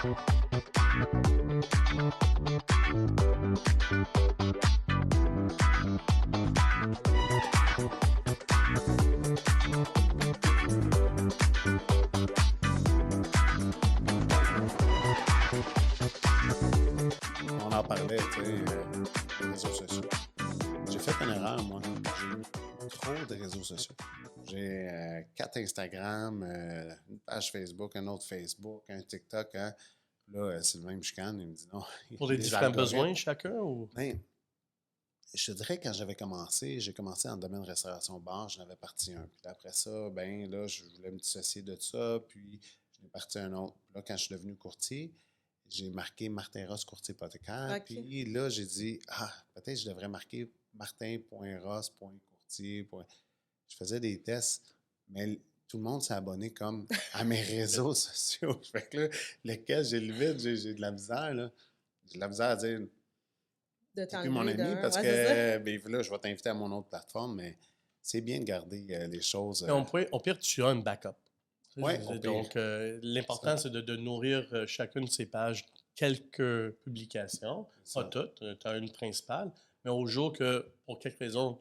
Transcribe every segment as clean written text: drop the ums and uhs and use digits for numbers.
On en parlait, tu sais, les réseaux sociaux. J'ai fait une erreur, moi. J'ai eu trop de réseaux sociaux. J'ai 4 Instagram, une page Facebook, un autre Facebook, un TikTok. Hein. Là, Sylvain me chicane, il me dit non. Pour les différents besoins chacun ou? Ben, je te dirais, quand j'avais commencé, j'ai commencé en domaine restauration-bar, j'en avais parti un. Puis après ça, ben là, je voulais me dissocier de ça, puis j'en ai parti un autre. Puis là, quand je suis devenu courtier, j'ai marqué Martin Ross, courtier hypothécaire. OK. Puis là, j'ai dit, peut-être je devrais marquer martin.ross.courtier. Je faisais des tests, mais tout le monde s'est abonné comme à mes réseaux sociaux. Fait que là, lequel j'ai le vide, j'ai de la misère, là. J'ai de la misère à dire, De t'es plus mon t'enlever ami d'un. parce Ouais, c'est ça. que, ben là, je vais t'inviter à mon autre plateforme, mais c'est bien de garder les choses. Mais au pire, tu as un backup. Ouais, Je veux au dire, pire. donc, l'important, c'est de nourrir chacune de ces pages quelques publications, Ça. pas toutes, tu as une principale, mais au jour que, pour quelque raison,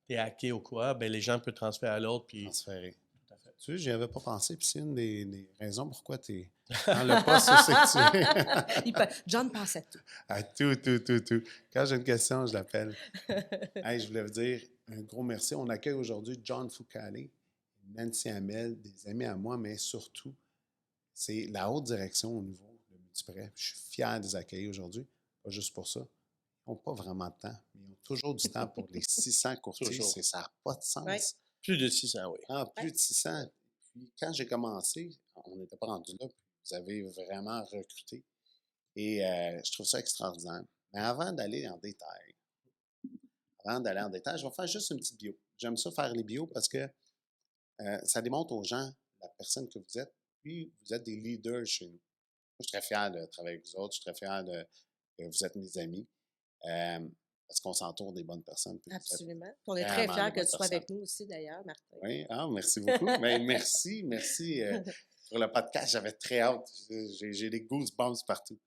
tu es hacké ou quoi, ben, les gens peuvent transférer à l'autre. Puis... Transférer. Tout à fait. Tu sais, j'y avais pas pensé, puis c'est une des raisons pourquoi tu es dans le poste où c'est que tu es. John pense à tout. À tout. Quand j'ai une question, je l'appelle. Hey, je voulais vous dire un gros merci. On accueille aujourd'hui John Foucalé, Nancy Hamel, des amis à moi, mais surtout, c'est la haute direction au niveau de Multiprêt. Je suis fier de les accueillir aujourd'hui. Pas juste pour ça. Ils n'ont pas vraiment de temps, mais ils ont toujours du temps pour les 600 courtiers. Toujours. Ça n'a pas de sens. Ouais. Plus de 600, oui. Plus de 600. Puis quand j'ai commencé, on n'était pas rendu là, puis vous avez vraiment recruté. Et je trouve ça extraordinaire. Mais avant d'aller en détail, je vais faire juste une petite bio. J'aime ça faire les bios parce que ça démontre aux gens la personne que vous êtes, puis vous êtes des leaders chez nous. Moi, je suis très fier de travailler avec vous autres, je suis très fier que vous êtes mes amis, parce qu'on s'entoure des bonnes personnes. Absolument. On est très fiers que tu sois avec nous aussi, d'ailleurs, Martin. Oui, merci beaucoup. Mais merci pour le podcast, j'avais très hâte. J'ai des goosebumps partout.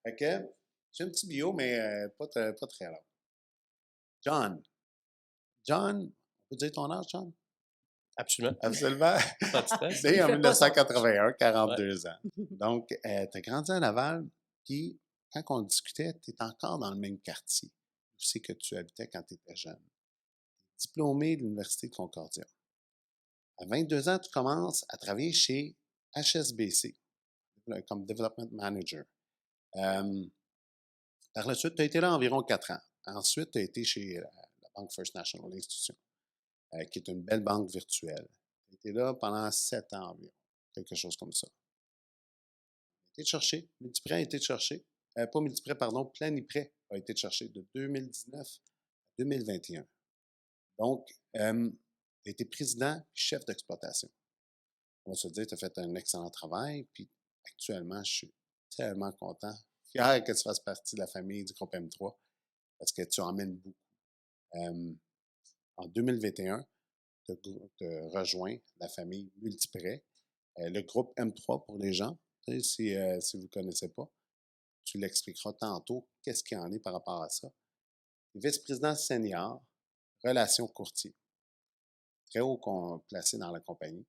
Fait que, j'ai un petit bio, mais pas très long. John, on peut dire ton âge, John? Absolument. Absolument. Pas de stress. Né en 1981, 42 Ouais. ans. Donc, tu as grandi à Laval, puis quand on discutait, tu es encore dans le même quartier où c'est que tu habitais quand tu étais jeune. Diplômé de l'Université de Concordia. À 22 ans, tu commences à travailler chez HSBC comme Development Manager. Par la suite, tu as été là environ 4 ans. Ensuite, tu as été chez la Banque First National Institution, qui est une belle banque virtuelle. Tu as été là pendant 7 ans environ, quelque chose comme ça. Tu as été chercher, Multiprêt a été chercher, pas Multiprêt, pardon, Planiprêt a été chercher de 2019 à 2021. Donc, tu as été président et chef d'exploitation. On va se dire, tu as fait un excellent travail, puis actuellement, je suis tellement content, fier que tu fasses partie de la famille du groupe M3, parce que tu emmènes beaucoup. En 2021, tu as rejoint la famille Multiprêt, le groupe M3 pour les gens, si vous ne connaissez pas. Tu l'expliqueras tantôt, qu'est-ce qu'il y en est par rapport à ça. Vice-président senior, relations courtier. Très haut placé dans la compagnie,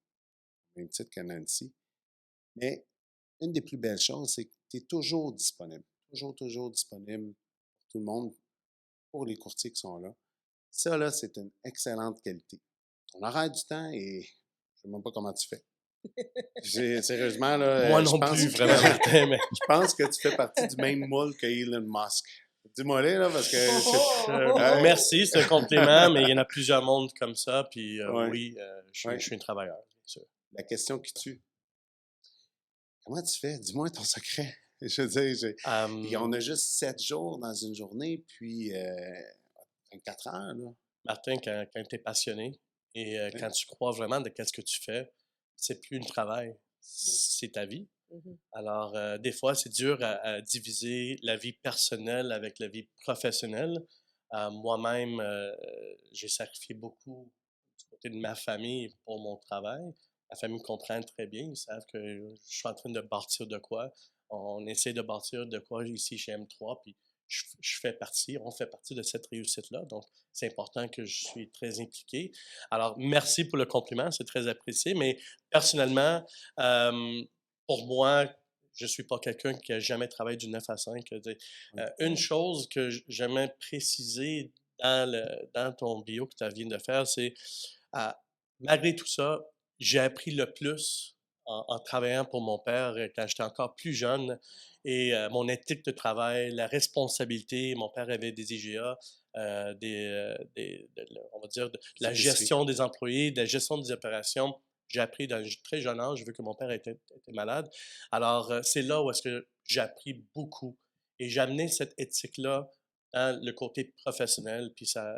au même titre que Nancy. Mais une des plus belles choses, c'est que tu es toujours disponible. Toujours disponible pour tout le monde, pour les courtiers qui sont là. Ça, là, c'est une excellente qualité. Ton horaire du temps, et je ne sais même pas comment tu fais. Sérieusement, là. Moi non plus, vraiment, Martin, mais... Je pense que tu fais partie du même moule que Elon Musk. Dis-moi là, parce que... Merci, c'est un compliment, mais il y en a plusieurs mondes comme ça, puis Ouais. oui, je suis un travailleur, bien sûr. La question qui tue. Comment tu fais? Dis-moi ton secret. Je veux dire, on a juste 7 jours dans une journée, puis 24 heures, là. Martin, quand tu es passionné et quand tu crois vraiment de qu'est-ce que tu fais, c'est plus un travail, c'est ta vie. Alors, des fois, c'est dur à diviser la vie personnelle avec la vie professionnelle. Moi-même, j'ai sacrifié beaucoup du côté de ma famille pour mon travail. Ma famille comprend très bien, ils savent que je suis en train de bâtir de quoi. On essaie de bâtir de quoi ici chez M3, puis on fait partie de cette réussite-là. Donc, c'est important que je suis très impliqué. Alors, merci pour le compliment, c'est très apprécié. Mais personnellement, pour moi, je ne suis pas quelqu'un qui a jamais travaillé du 9 à 5. Une chose que j'aimerais préciser dans ton bio que tu viens de faire, c'est, malgré tout ça, j'ai appris le plus en travaillant pour mon père quand j'étais encore plus jeune. Et mon éthique de travail, la responsabilité, mon père avait des IGA, on va dire, de la gestion des employés, de la gestion des opérations. J'ai appris d'un très jeune âge, vu que mon père était malade. Alors, c'est là où est-ce que j'ai appris beaucoup. Et j'ai amené cette éthique-là dans le côté professionnel, puis ça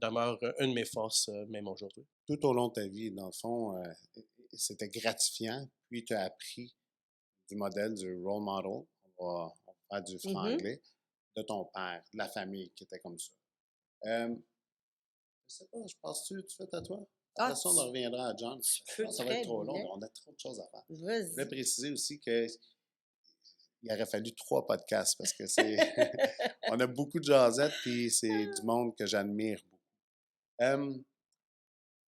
demeure une de mes forces, même aujourd'hui. Tout au long de ta vie, dans le fond, c'était gratifiant, puis tu as appris du modèle, du role model, on va faire du franc-anglais, de ton père, de la famille qui était comme ça. Je sais pas, je pense que tu fais à toi. Après ça, on reviendra à John. Ça va être trop long, on a trop de choses à faire. Je voulais préciser aussi qu'il aurait fallu 3 podcasts parce que on a beaucoup de jasettes, puis c'est du monde que j'admire beaucoup.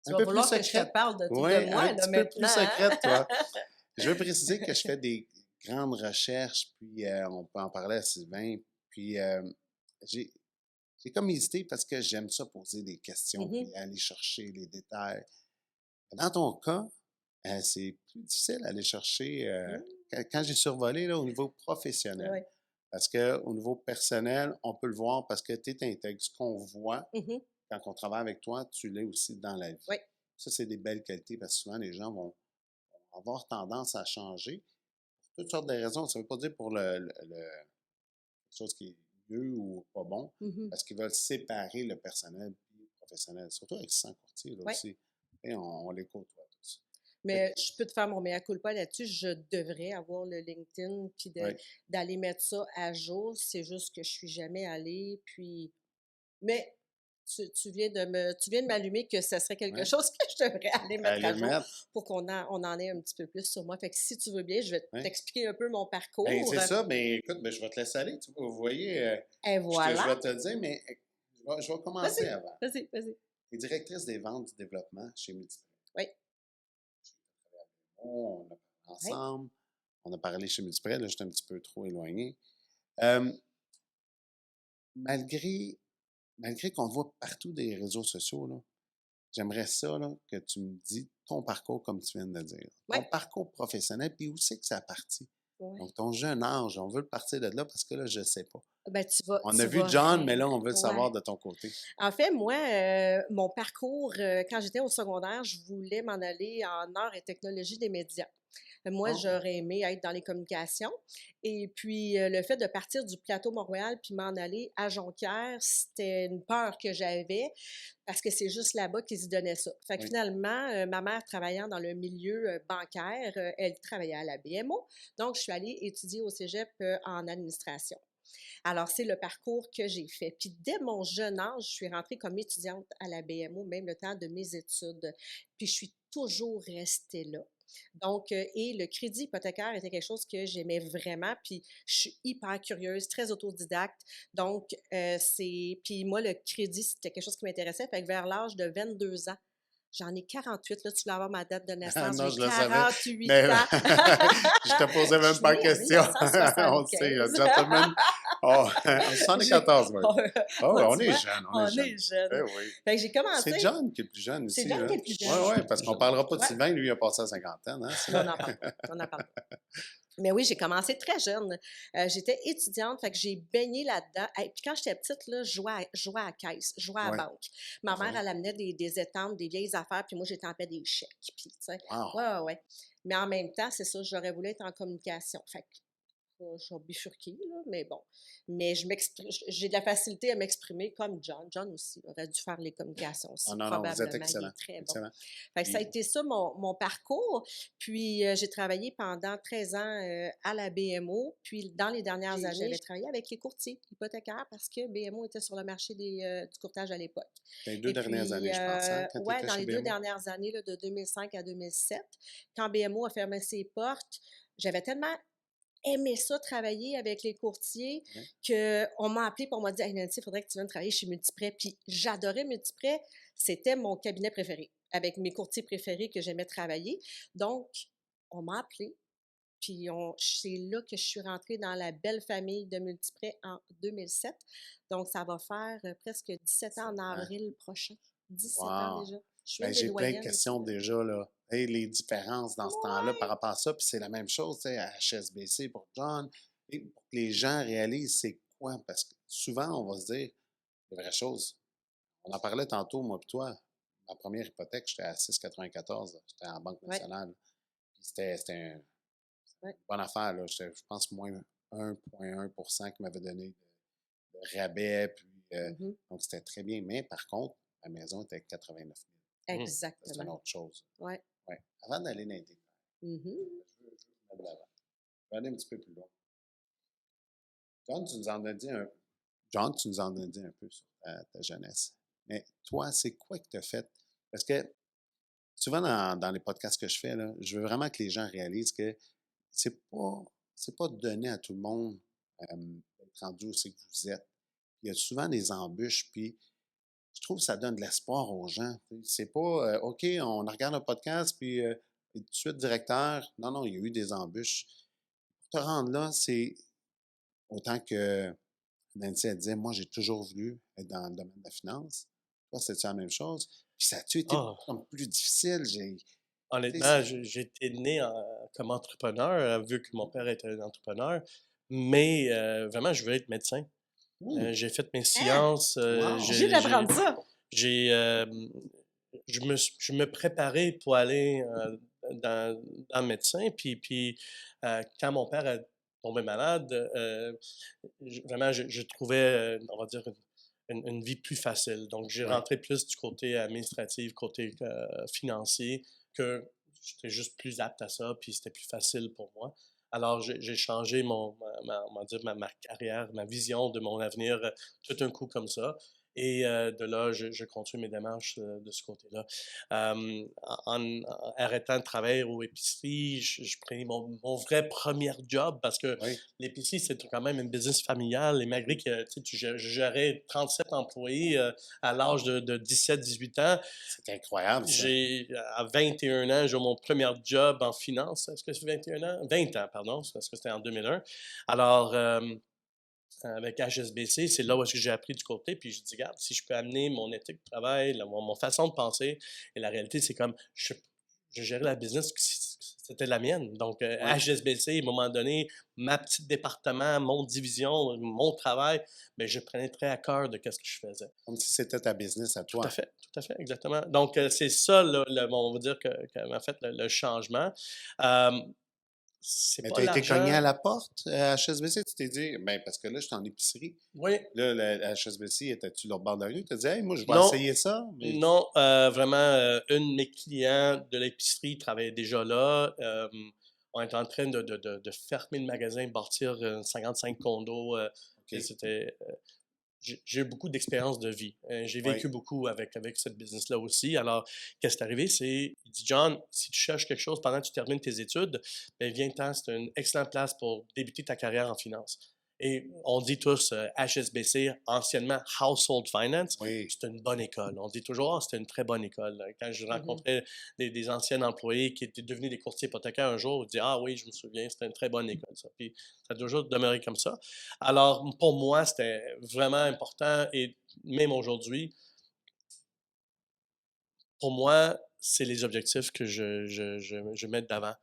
Tu vas vouloir que je te parle de moi, un là, petit peu plus maintenant. secrète, toi. Je veux préciser que je fais des grandes recherches, puis on peut en parler à Sylvain. Puis j'ai comme hésité parce que j'aime ça poser des questions, puis aller chercher les détails. Dans ton cas, c'est plus difficile d'aller chercher quand j'ai survolé là, au niveau professionnel. Ouais. Parce qu'au niveau personnel, on peut le voir parce que tu es intègre. Ce qu'on voit quand on travaille avec toi, tu l'es aussi dans la vie. Oui. Ça, c'est des belles qualités parce que souvent, les gens vont avoir tendance à changer pour toutes sortes de raisons. Ça ne veut pas dire pour quelque chose qui est mieux ou pas bon, parce qu'ils veulent séparer le personnel et le professionnel, surtout avec 100 courtiers là, aussi. Et on les côtoie tous. Mais je peux te faire mon mea culpa là-dessus. Je devrais avoir le LinkedIn puis d'aller mettre ça à jour. C'est juste que je suis jamais allée. Puis, mais tu viens de m'allumer que ce serait quelque chose que je devrais aller mettre à jour pour qu'on en ait un petit peu plus sur moi. Fait que si tu veux bien, je vais t'expliquer un peu mon parcours. Ben, c'est ça, mais écoute, je vais te laisser aller. Vous voyez, voilà. Je vais te le dire, mais je vais commencer avant. Vas-y. Tu es directrice des ventes du développement chez Multiprêt. Oui. On a parlé ensemble. On a parlé chez Multiprêt, là, j'étais un petit peu trop éloigné. Malgré qu'on voit partout des réseaux sociaux, là, j'aimerais ça là, que tu me dis ton parcours comme tu viens de le dire. Ton parcours professionnel, puis où c'est que ça partit? Donc, ton jeune âge, on veut le partir de là parce que là, je ne sais pas. Ben, on a vu John, mais là, on veut le savoir de ton côté. En fait, moi, mon parcours, quand j'étais au secondaire, je voulais m'en aller en arts et technologies des médias. Moi, j'aurais aimé être dans les communications. Et puis, le fait de partir du plateau Montréal puis m'en aller à Jonquière, c'était une peur que j'avais parce que c'est juste là-bas qu'ils se donnaient ça. Fait que finalement, ma mère travaillant dans le milieu bancaire, elle travaillait à la BMO. Donc, je suis allée étudier au cégep en administration. Alors, c'est le parcours que j'ai fait. Puis, dès mon jeune âge, je suis rentrée comme étudiante à la BMO, même le temps de mes études. Puis, je suis toujours restée là. Donc, et le crédit hypothécaire était quelque chose que j'aimais vraiment, puis je suis hyper curieuse, très autodidacte. Donc, puis moi, le crédit, c'était quelque chose qui m'intéressait. Fait que vers l'âge de 22 ans, j'en ai 48, là, tu vas avoir ma date de naissance. Non, j'ai 48 mais... ans. Je te posais même pas la question. On le sait, gentleman. Oh, 74, oui. On est jeune, on est jeune. Oui. Fait que j'ai commencé... C'est John qui est le plus jeune ici. C'est John qui est le plus jeune. Oui, parce qu'on ne parlera pas de Sylvain, lui, il a passé à 50 ans. Hein? On n'en parle pas. Mais oui, j'ai commencé très jeune. J'étais étudiante, fait que j'ai baigné là-dedans. Et puis quand j'étais petite, là, je jouais à la caisse, je jouais à la banque. Ma mère, elle amenait des étampes, des vieilles affaires, puis moi, j'étampais des chèques. Puis, tu sais, ouais. Mais en même temps, c'est ça, j'aurais voulu être en communication. Fait que je suis bifurquée, là, mais bon. Mais j'ai de la facilité à m'exprimer comme John. John aussi aurait dû faire les communications aussi, probablement. Vous êtes excellent. Il est très bon. Fait que ça a été ça mon parcours. Puis j'ai travaillé pendant 13 ans à la BMO. Puis dans les dernières années, j'avais travaillé avec les courtiers hypothécaires parce que BMO était sur le marché du courtage à l'époque. Les 2 dernières années, je pense. Hein, oui, dans les 2 dernières années, là, de 2005 à 2007. Quand BMO a fermé ses portes, j'avais tellement aimé ça, travailler avec les courtiers, qu'on m'a appelé pour m'a dit: «Hey Nancy, il faudrait que tu viennes travailler chez Multiprêt». Puis j'adorais Multiprêt, c'était mon cabinet préféré, avec mes courtiers préférés que j'aimais travailler. Donc, on m'a appelé, puis c'est là que je suis rentrée dans la belle famille de Multiprêt en 2007. Donc, ça va faire presque 17 ans en avril prochain. 17 ans Wow! déjà. Je suis Ben, une des j'ai plein de doyennes ici, questions là. déjà, là. Hey, les différences dans ce temps-là par Ouais! rapport à ça, puis c'est la même chose, tu sais, à HSBC pour John. Et pour que les gens réalisent c'est quoi, parce que souvent, on va se dire les vraies choses. On en parlait tantôt, moi et toi. Ma première hypothèque, j'étais à 6,94, j'étais en Banque Ouais, nationale. Puis c'était une ouais. bonne affaire, là. Je pense moins 1,1% qui m'avait donné de rabais, puis Mhm. donc c'était très bien. Mais par contre, la maison était à 89 000. Ça, c'est une Exactement. autre chose. Ouais. Ouais. Avant d'aller dans les détails, Mhm. je veux mettre de l'avant. Je vais aller un petit peu plus loin. John, tu nous en as dit un, John, tu nous en as dit un peu sur ta jeunesse. Mais toi, c'est quoi que tu as fait? Parce que souvent dans les podcasts que je fais, là, je veux vraiment que les gens réalisent que c'est pas, c'est pas donné à tout le monde d'être rendu où c'est que vous êtes. Il y a souvent des embûches, puis je trouve que ça donne de l'espoir aux gens. C'est pas OK, on regarde un podcast, puis et tout de suite directeur. Non, non, il y a eu des embûches. Pour te rendre là, c'est autant que Nancy, elle disait, moi, j'ai toujours voulu être dans le domaine de la finance. Toi, c'est la même chose. Puis ça a-tu été Ah, comme plus difficile? Tu sais, honnêtement, j'ai été né comme entrepreneur, vu que mon père était un entrepreneur, mais vraiment, je voulais être médecin. hmm, J'ai fait mes Hein? sciences, Je viens d'apprendre ça! j'ai, je me préparais pour aller dans le médecin, puis quand mon père est tombé malade, vraiment, je trouvais, on va dire, une vie plus facile. Donc, j'ai ouais, rentré plus du côté administratif, côté financier, que j'étais juste plus apte à ça, puis c'était plus facile pour moi. Alors, j'ai changé on va dire ma carrière, ma vision de mon avenir tout un coup comme ça. Et de là, je continue mes démarches de ce côté-là. En arrêtant de travailler aux épiceries, je prenais mon vrai premier job parce que oui. l'épicerie, c'est quand même une business familiale. Et malgré que je gérais 37 employés à l'âge de 17-18 ans, C'est incroyable, ça. à 21 ans, j'ai eu mon premier job en finance. Est-ce que c'est 21 ans? 20 ans, pardon, parce que c'était en 2001. Alors, avec HSBC, c'est là où est-ce que j'ai appris du côté, puis je dis, regarde, si je peux amener mon éthique de travail, mon façon de penser, et la réalité, c'est comme, je gérais la business, c'était la mienne. Donc, Oui. HSBC, à un moment donné, ma petite département, mon division, mon travail, mais je prenais très à cœur de ce que je faisais. Comme si c'était ta business à toi. Tout à fait, exactement. Donc, c'est ça, on va dire, que m'a fait le changement. Euh, c'est Mais pas tu as été cogné à l'argent. la porte à HSBC, tu t'es dit, ben parce que là, je suis en épicerie. Oui, Là, la HSBC, étais-tu leur bord de la rue? Tu as dit, hey, moi, je vais non, essayer ça. Mais non, vraiment, une de mes clients de l'épicerie travaillait déjà là. On était en train de fermer le magasin, bâtir 55 condos. Et OK. j'ai eu beaucoup d'expérience de vie. J'ai Oui. vécu beaucoup avec cette business-là aussi. Alors, qu'est-ce qui est arrivé? Il dit, John, si tu cherches quelque chose pendant que tu termines tes études, ben viens-t'en, c'est une excellente place pour débuter ta carrière en finance. Et on dit tous HSBC, anciennement Household Finance, Oui. c'est une bonne école. On dit toujours, ah, c'était une très bonne école. Quand je Mhm. rencontrais des anciens employés qui étaient devenus des courtiers hypothécaires un jour, on dit, ah oui, je me souviens, c'était une très bonne école, ça. Puis ça a toujours demeuré comme ça. Alors, pour moi, c'était vraiment important et même aujourd'hui, pour moi, c'est les objectifs que je mets d'avant.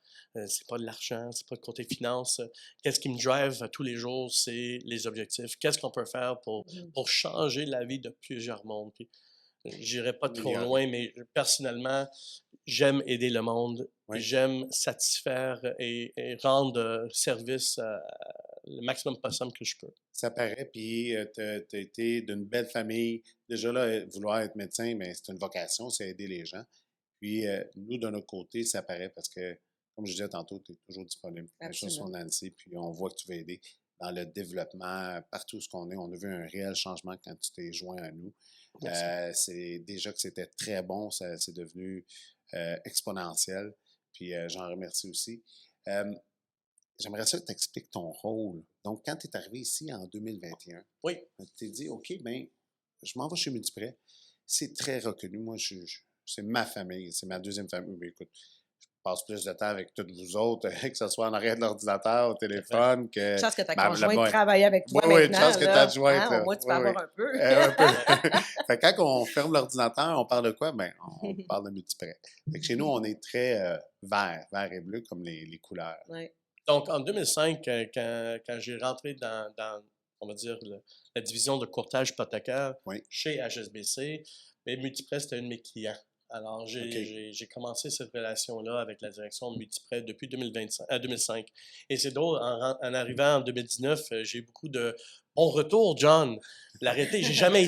C'est pas de l'argent, c'est pas le côté finance. Qu'est-ce qui me drive à tous les jours, c'est les objectifs. Qu'est-ce qu'on peut faire Mhm. pour changer la vie de plusieurs mondes. Puis, j'irai pas trop Améliorer. loin, mais personnellement, j'aime aider le monde. Oui. J'aime satisfaire et rendre service le maximum possible que je peux. Ça paraît, puis tu as été d'une belle famille. Déjà là, vouloir être médecin, mais c'est une vocation, c'est aider les gens. Puis nous, de notre côté, ça paraît parce que, comme je disais tantôt, tu es toujours disponible. Même chose sur Absolument. Nancy, puis on voit que tu vas aider dans le développement, partout où ce qu'on est. On a vu un réel changement quand tu t'es joint à nous. Merci. C'est déjà que c'était très bon, ça c'est devenu exponentiel. Puis j'en remercie aussi. Euh, j'aimerais ça que tu expliques ton rôle. Donc, quand tu es arrivé ici en 2021, Oui. tu t'es dit, OK, bien, je m'en vais chez Multiprêt. C'est très reconnu. Moi, c'est ma famille, c'est ma deuxième famille. Mais écoute, je passe plus de temps avec toutes vous autres, que ce soit en arrière de l'ordinateur, au téléphone, que... Chance que ta Ben, conjointe travaille avec oui, toi oui, maintenant, chance que ta là. adjointe, Hein, au là. moins, tu peux Oui, oui. avoir un peu. Un peu. Fait que quand on ferme l'ordinateur, on parle de quoi? Ben, on parle de Multiprêt. Fait que chez nous, on est très vert et bleu comme les couleurs. Ouais. Donc, en 2005, quand j'ai rentré dans, on va dire, la division de courtage hypothécaire Oui. chez HSBC, mais Multiprêt, c'était un de mes clients. Alors, j'ai commencé cette relation-là avec la direction de Multiprêt depuis 2005. Et c'est drôle, en arrivant en 2019, j'ai eu beaucoup de bons retours, John. La réalité, j'ai jamais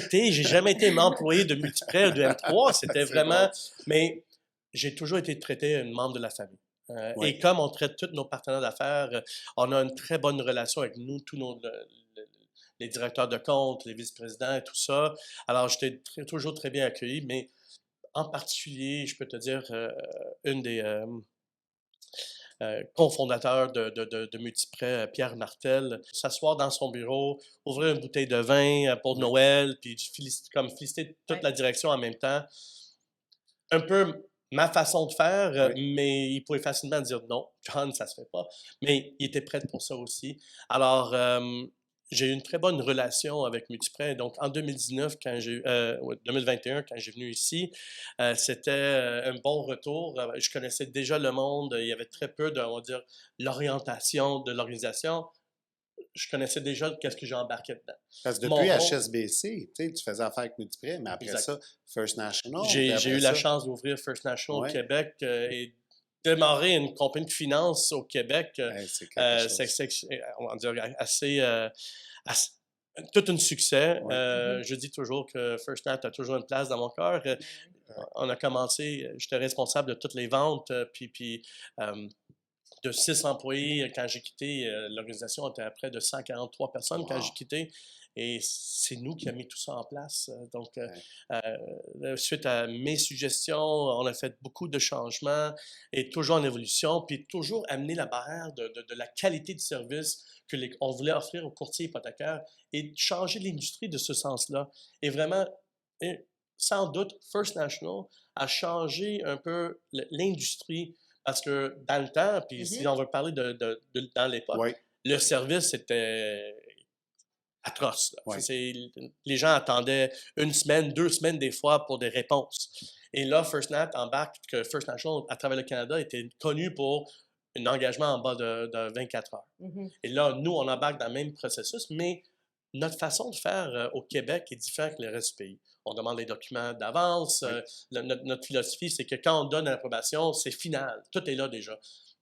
été employé de Multiprêt ou de M3. C'était C'est vraiment... drôle. Mais j'ai toujours été traité un membre de la famille. Oui. Et comme on traite tous nos partenaires d'affaires, on a une très bonne relation avec nous, tous les directeurs de compte, les vice-présidents et tout ça. Alors, j'étais toujours très bien accueilli, mais en particulier, je peux te dire, une des cofondateurs de Multiprêt, Pierre Martel, s'asseoir dans son bureau, ouvrir une bouteille de vin pour Noël, puis féliciter toute la direction en même temps. Un peu ma façon de faire, mais il pouvait facilement dire non, John, ça se fait pas. Mais il était prêt pour ça aussi. Alors, j'ai eu une très bonne relation avec Multiprêt. Donc, en 2019, 2021, quand j'ai venu ici, c'était un bon retour. Je connaissais déjà le monde. Il y avait très peu de, on va dire, l'orientation de l'organisation. Je connaissais déjà qu'est-ce que j'ai embarqué dedans. Parce que Mon depuis rôle- HSBC, tu faisais affaire avec Multiprêt, mais après Exact. ça, First National. puis J'ai après eu la ça, chance d'ouvrir First National au Ouais. Québec et démarrer une compagnie de finance au Québec. c'est quelque chose. On va dire, assez- tout un succès. Ouais. Je dis toujours que First Nat a toujours une place dans mon cœur. On a commencé, j'étais responsable de toutes les ventes, puis de 6 employés quand j'ai quitté. L'organisation était à près de 143 personnes quand j'ai quitté. Et c'est nous qui avons mis tout ça en place. Donc, suite à mes suggestions, on a fait beaucoup de changements et toujours en évolution, puis toujours amener la barrière de la qualité de service qu'on voulait offrir aux courtiers hypothécaires et changer l'industrie de ce sens-là. Et vraiment, sans doute, First National a changé un peu l'industrie parce que dans le temps, puis si on veut parler dans l'époque, le service était atroce. Les gens attendaient 1 semaine, 2 semaines des fois pour des réponses. Et là, First Nat embarque que First National, à travers le Canada, était connu pour un engagement en bas de 24 heures. Et là, nous, on embarque dans le même processus, mais notre façon de faire au Québec est différente que le reste du pays. On demande les documents d'avance. Notre philosophie, c'est que quand on donne l'approbation, c'est final. Tout est là déjà.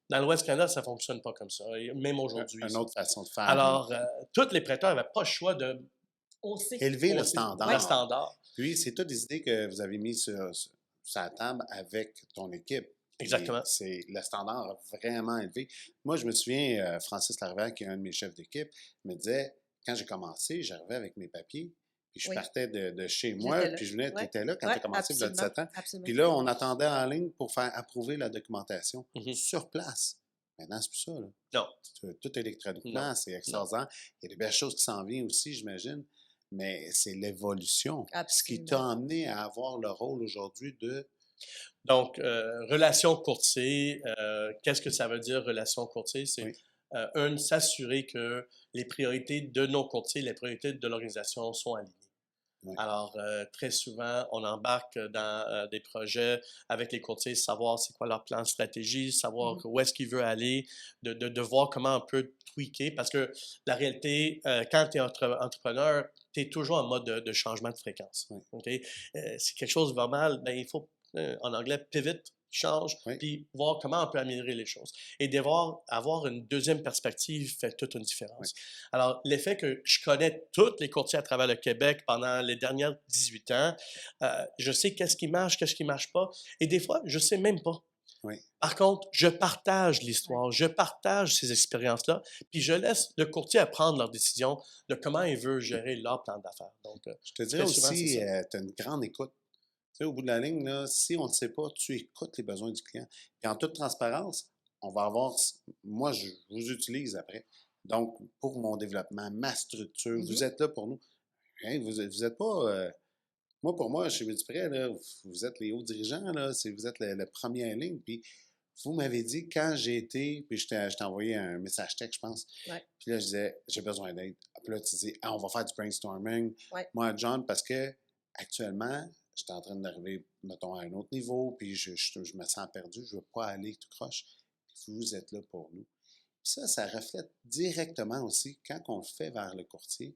Dans l'Ouest Canada, ça ne fonctionne pas comme ça, même aujourd'hui. Une autre façon de faire. Alors, tous les prêteurs n'avaient pas le choix de élever le standard. Le standard. Puis, c'est toutes des idées que vous avez mises sur la table avec ton équipe. Exactement. Le standard a vraiment élevé. Moi, je me souviens, Francis Larvert, qui est un de mes chefs d'équipe, me disait, quand j'ai commencé, j'arrivais avec mes papiers, puis je partais de chez moi, puis je venais, tu étais là quand tu as commencé il y a 17 ans. Absolument. Puis là, on attendait en ligne pour faire approuver la documentation sur place. Maintenant, c'est plus ça. Là. Non. Tout électroniquement, c'est extraordinaire. Il y a des belles choses qui s'en viennent aussi, j'imagine, mais c'est l'évolution. Ce qui t'a amené à avoir le rôle aujourd'hui de... Donc, relation courtier, qu'est-ce que ça veut dire, relation courtier? C'est s'assurer que les priorités de nos courtiers, les priorités de l'organisation sont alignées. Alors, très souvent, on embarque dans des projets avec les courtiers, savoir c'est quoi leur plan de stratégie, savoir où est-ce qu'ils veulent aller, de voir comment on peut tweaker. Parce que la réalité, quand tu es entrepreneur, tu es toujours en mode de changement de fréquence. Okay? Si quelque chose va mal, ben, il faut, en anglais, pivot, change, puis voir comment on peut améliorer les choses. Et avoir une deuxième perspective fait toute une différence. Alors, l'effet que je connais tous les courtiers à travers le Québec pendant les dernières 18 ans, je sais qu'est-ce qui marche pas, et des fois, je sais même pas. Par contre, je partage l'histoire, je partage ces expériences-là, puis je laisse le courtier prendre leur décision de comment il veut gérer leur plan d'affaires. Donc, je te dirais aussi, tu as une grande écoute. Tu sais, au bout de la ligne, là, si on ne le sait pas, tu écoutes les besoins du client. Puis en toute transparence, on va avoir, moi, je vous utilise après. Donc, pour mon développement, ma structure, vous êtes là pour nous. Hein, vous êtes pas, moi, pour moi, chez Multiprêt, là, vous êtes les hauts dirigeants, là, vous êtes la première ligne. Puis, vous m'avez dit, quand j'ai été, puis je t'ai envoyé un message texte, je pense. Ouais. Puis là, je disais, j'ai besoin d'aide. Puis là, tu dis, ah, on va faire du brainstorming. Ouais. Moi, John, parce que actuellement, j'étais en train d'arriver, mettons, à un autre niveau, puis je me sens perdu, je ne veux pas aller tout croche. Puis vous êtes là pour nous. Puis ça reflète directement aussi, quand on le fait vers le courtier,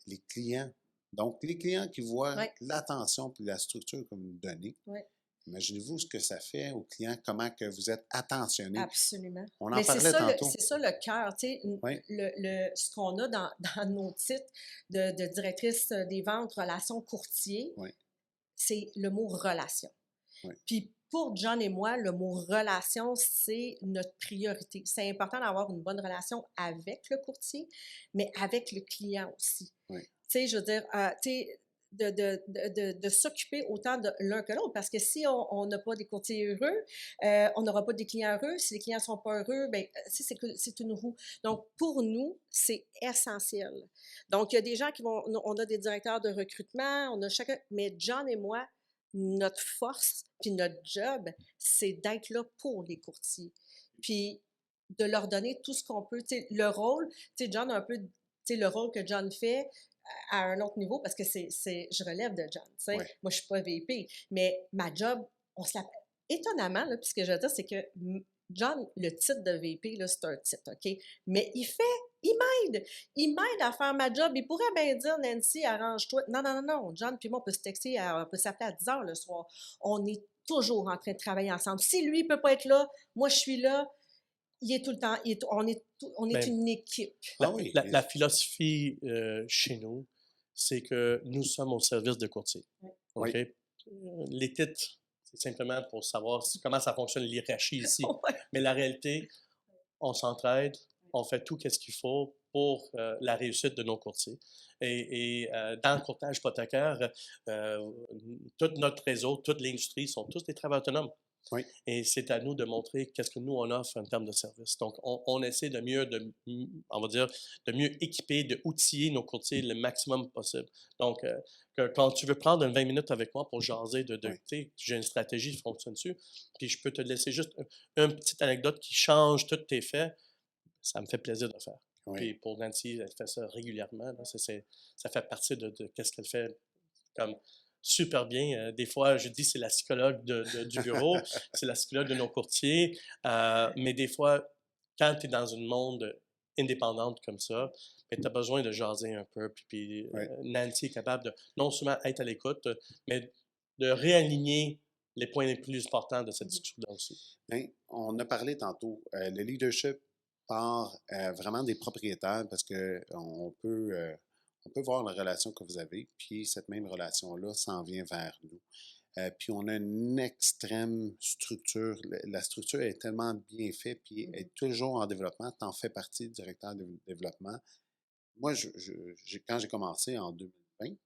les clients. Donc, les clients qui voient l'attention puis la structure que vous nous donnez, imaginez-vous ce que ça fait aux clients, comment que vous êtes attentionnés. Absolument. On en parlait tantôt. C'est ça le cœur, tu sais, ce qu'on a dans nos titres de directrice des ventes, relations courtier, c'est le mot relation. Puis pour John et moi, le mot relation, c'est notre priorité. C'est important d'avoir une bonne relation avec le courtier, mais avec le client aussi. Tu sais, je veux dire, tu sais, de s'occuper autant de l'un que l'autre, parce que si on n'a pas des courtiers heureux, on n'aura pas des clients heureux. Si les clients ne sont pas heureux, bien, c'est une roue. Donc, pour nous, c'est essentiel. Donc, il y a des gens on a des directeurs de recrutement, on a chacun, mais John et moi, notre force puis notre job, c'est d'être là pour les courtiers. Puis, de leur donner tout ce qu'on peut. Tu sais, le rôle, tu sais, John a un peu, tu sais, le rôle que John fait, à un autre niveau, parce que je relève de John, tu sais. Moi, je ne suis pas VP, mais ma job, on se l'appelle. Étonnamment, là, puis ce que je veux dire, c'est que John, le titre de VP, là, c'est un titre, OK? Mais il m'aide à faire ma job. Il pourrait bien dire, Nancy, arrange-toi. Non. John puis moi, on peut se texter, on peut s'appeler à 10 heures le soir. On est toujours en train de travailler ensemble. Si lui ne peut pas être là, moi, je suis là. Il est tout le temps, on est une équipe. La philosophie chez nous, c'est que nous sommes au service de courtier. Okay? Les titres, c'est simplement pour savoir comment ça fonctionne l'hierarchie ici. Mais la réalité, on s'entraide, on fait tout ce qu'il faut pour la réussite de nos courtiers. Et dans le courtage hypothécaire, tout notre réseau, toute l'industrie sont tous des travailleurs autonomes. Et c'est à nous de montrer qu'est-ce que nous, on offre en termes de service. Donc, on essaie de mieux équiper, de outiller nos courtiers le maximum possible. Donc, quand tu veux prendre 20 minutes avec moi pour jaser tu sais, j'ai une stratégie qui fonctionne dessus, puis je peux te laisser juste une petite anecdote qui change tous tes faits, ça me fait plaisir de le faire. Puis pour Nancy, elle fait ça régulièrement. Là, ça fait partie de qu'est-ce qu'elle fait comme super bien. Des fois, je dis c'est la psychologue du bureau, c'est la psychologue de nos courtiers. Mais des fois, quand tu es dans un monde indépendante comme ça, tu as besoin de jaser un peu. Puis Nancy est capable de non seulement être à l'écoute, mais de réaligner les points les plus importants de cette discussion-là aussi. Bien, on a parlé tantôt. Le leadership part vraiment des propriétaires parce qu'on peut voir la relation que vous avez, puis cette même relation-là s'en vient vers nous. Puis on a une extrême structure. La structure est tellement bien faite, puis elle est toujours en développement. Tu en fais partie, directeur de développement. Moi, quand j'ai commencé en 2020,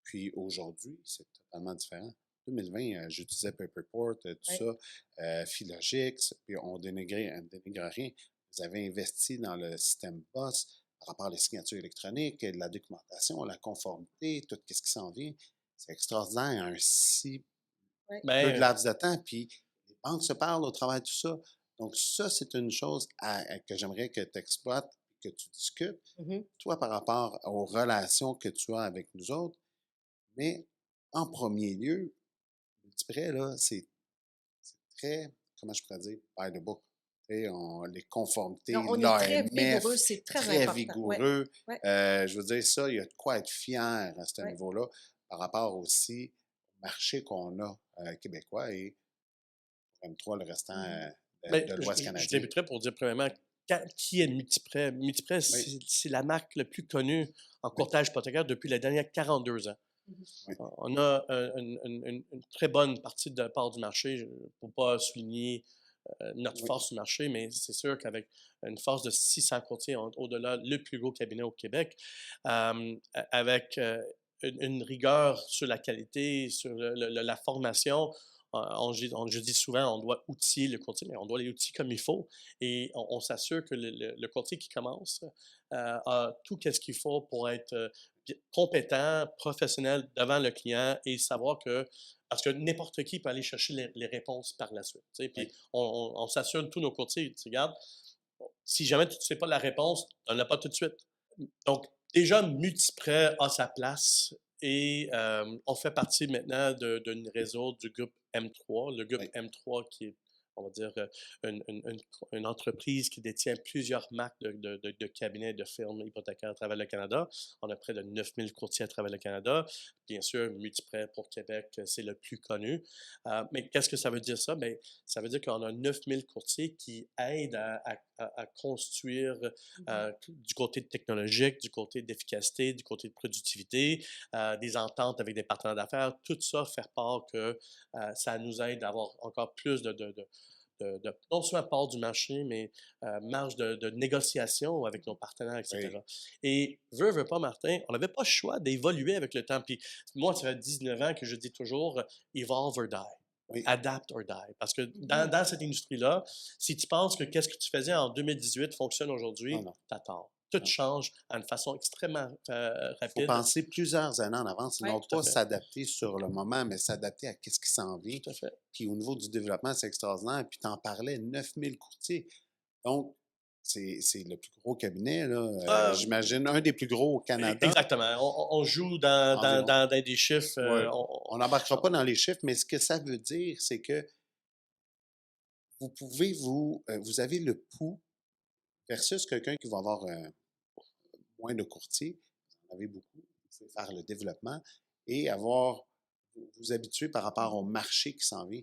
puis aujourd'hui, c'est totalement différent. 2020, j'utilisais Paperport, tout ça, Philogix, puis on dénigre rien. Vous avez investi dans le système BOSS par rapport à les signatures électroniques, la documentation, la conformité, tout ce qui s'en vient. C'est extraordinaire, un si peu de laps de temps, puis les banques se parlent au travers de tout ça. Donc ça, c'est une chose que j'aimerais que tu exploites, que tu discutes, toi, par rapport aux relations que tu as avec nous autres. Mais en premier lieu, Multiprêt, là, c'est très, comment je pourrais dire, by the book. Les conformités, on est très vigoureux, c'est très important. Vigoureux. Je veux dire, ça, il y a de quoi être fier à ce niveau-là par rapport aussi au marché qu'on a québécois et M3, le restant de l'Ouest canadien. Je débuterais pour dire, premièrement, qui est Multiprêt? Multiprêt, c'est la marque la plus connue en courtage hypothécaire depuis les dernières 42 ans. On a une très bonne partie de part du marché, pour ne pas souligner notre force du marché, mais c'est sûr qu'avec une force de 600 courtiers, au-delà, le plus gros cabinet au Québec, avec une rigueur sur la qualité, sur la formation, je dis souvent, on doit outiller le courtier, mais on doit les outiller comme il faut. Et on s'assure que le courtier qui commence a tout ce qu'il faut pour être compétent, professionnel devant le client et savoir que, parce que n'importe qui peut aller chercher les réponses par la suite. Tu sais. Puis Oui. on s'assure de tous nos courtiers, tu regardes, si jamais tu ne sais pas la réponse, on ne l'a pas tout de suite. Donc, déjà, Multiprêt a sa place et on fait partie maintenant d'un réseau du groupe M3. Le groupe Oui. M3 qui est, on va dire, une entreprise qui détient plusieurs marques de cabinets de firmes hypothécaires à travers le Canada. On a près de 9000 courtiers à travers le Canada. Bien sûr, Multiprêt pour Québec, c'est le plus connu. Mais qu'est-ce que ça veut dire ça? Bien, ça veut dire qu'on a 9000 courtiers qui aident à construire du côté technologique, du côté d'efficacité, du côté de productivité, des ententes avec des partenaires d'affaires, tout ça faire part que ça nous aide à avoir encore plus non seulement part du marché, mais marge de négociation avec nos partenaires, etc. Oui. Et veut pas, Martin, on n'avait pas le choix d'évoluer avec le temps. Puis moi, ça fait 19 ans que je dis toujours evolve or die. Oui. Adapt or die. Parce que dans cette industrie-là, si tu penses que qu'est-ce que tu faisais en 2018 fonctionne aujourd'hui, Non. t'as tort. Tout Non. change d'une façon extrêmement Il faut rapide. penser plusieurs années en avance, Ouais. non Tout à pas fait. s'adapter sur le moment, mais s'adapter à ce qui s'en vient. Tout à fait. Puis au niveau du développement, c'est extraordinaire. Puis tu en parlais, 9000 courtiers. Donc, c'est le plus gros cabinet, là. Euh, J'imagine un des plus gros au Canada Exactement. On joue environ. dans des chiffres. Oui. On n'embarquera pas dans les chiffres, mais ce que ça veut dire, c'est que vous pouvez vous avez le pouls versus quelqu'un qui va avoir moins de courtiers, vous en avez beaucoup, vous pouvez faire le développement et vous habituer par rapport au marché qui s'en vient.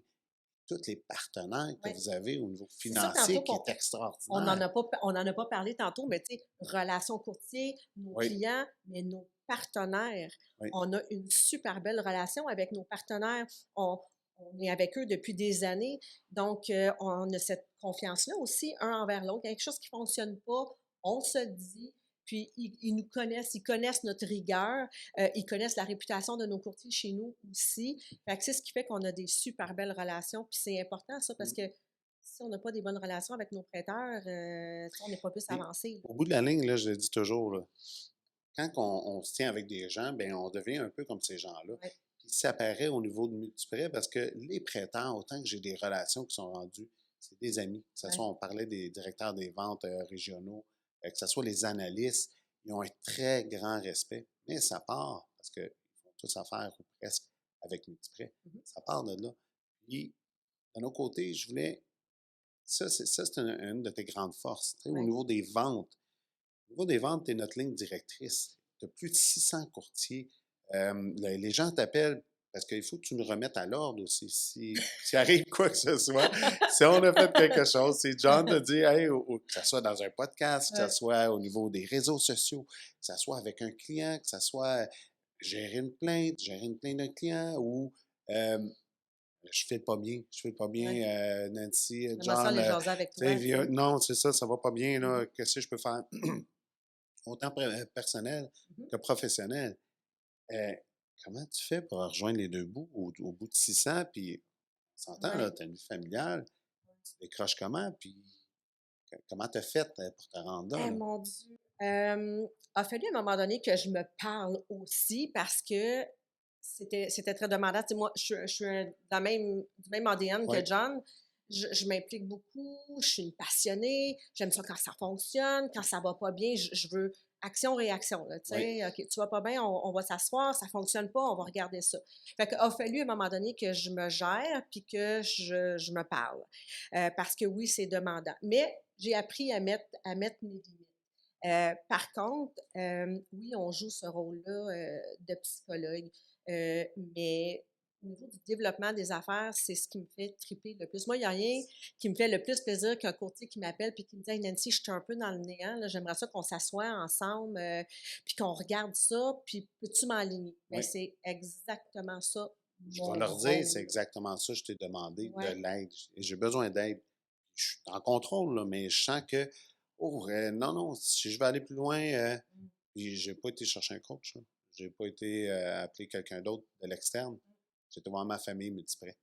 Tous les partenaires que Ouais. vous avez au niveau C'est ça, financier tantôt, qui est on n'en extraordinaire. a pas parlé tantôt, mais tu sais, relations courtiers, nos Oui, clients, mais nos partenaires. oui, On a une super belle relation avec nos partenaires. On est avec eux depuis des années. Donc, on a cette confiance-là aussi, un envers l'autre. Quelque chose qui ne fonctionne pas, on se le dit. Puis, ils nous connaissent, ils connaissent notre rigueur, ils connaissent la réputation de nos courtiers chez nous aussi. Fait que c'est ce qui fait qu'on a des super belles relations. Puis, c'est important, ça, parce mmh. que si on n'a pas des bonnes relations avec nos prêteurs, on n'est pas plus Puis, avancé. au bout de la ligne, là, je le dis toujours, là, quand on se tient avec des gens, ben on devient un peu comme ces gens-là. Ouais. Puis ça apparaît au niveau de Multiprêt parce que les prêteurs, autant que j'ai des relations qui sont rendues, c'est des amis. Que ce Ouais. soit, on parlait des directeurs des ventes régionaux, que ce soit les analystes, ils ont un très grand respect. Mais ça part, parce qu'ils font tous affaire ou presque avec Multiprêt. Mhm. Ça part de là. Puis, d'un autre côté, je voulais. C'est une de tes grandes forces. Tu sais, au Ouais. niveau des ventes, au niveau des ventes, tu es notre ligne directrice. Tu as plus de 600 courtiers. Les gens t'appellent parce qu'il faut que tu nous remettes à l'ordre aussi. S'il arrive quoi que ce soit, si on a fait quelque chose, si John te dit, hey, que ce soit dans un podcast, que Ouais. ce soit au niveau des réseaux sociaux, que ce soit avec un client, que ce soit gérer une plainte d'un client ou je fais pas bien, Ouais. Nancy, J'aimerais ça John, aller jaser avec tu sais, toi. Tu sais. non, c'est ça va pas bien, là, Mhm. qu'est-ce que je peux faire? Autant personnel Mhm. que professionnel. Euh, Comment tu fais pour rejoindre les deux bouts au bout de 600? Puis, on s'entend, là, Ouais. tu as une vie familiale, tu décroches comment? Puis, comment tu as fait pour te rendre là? Eh Là? mon Dieu! A fallu à un moment donné que je me parle aussi parce que c'était très demandant. Tu sais, moi, je suis du même ADN Oui, que John. Je m'implique beaucoup, je suis une passionnée, j'aime ça quand ça fonctionne, quand ça va pas bien, je veux action-réaction, là, tu oui. sais. OK, tu vas pas bien, on va s'asseoir, ça fonctionne pas, on va regarder ça. Fait qu'il a fallu à un moment donné que je me gère puis que je me parle. Parce que oui, c'est demandant. Mais j'ai appris à mettre mes limites. Par contre, oui, on joue ce rôle-là de psychologue, mais au niveau du développement des affaires, c'est ce qui me fait triper le plus. Moi, il n'y a rien qui me fait le plus plaisir qu'un courtier qui m'appelle puis qui me dit hey, Nancy, je suis un peu dans le néant, là, j'aimerais ça qu'on s'assoie ensemble puis qu'on regarde ça, puis peux-tu m'enligner? Mais Oui. c'est exactement ça, Je vais mon leur dire, c'est rôle. exactement ça, je t'ai demandé de Ouais. l'aide. Et j'ai besoin d'aide. Je suis en contrôle, là, mais je sens que, oh, non, si je veux aller plus loin, puis j'ai pas été chercher un coach, là. J'ai pas été appeler quelqu'un d'autre de l'externe. J'étais voir ma famille multiprès.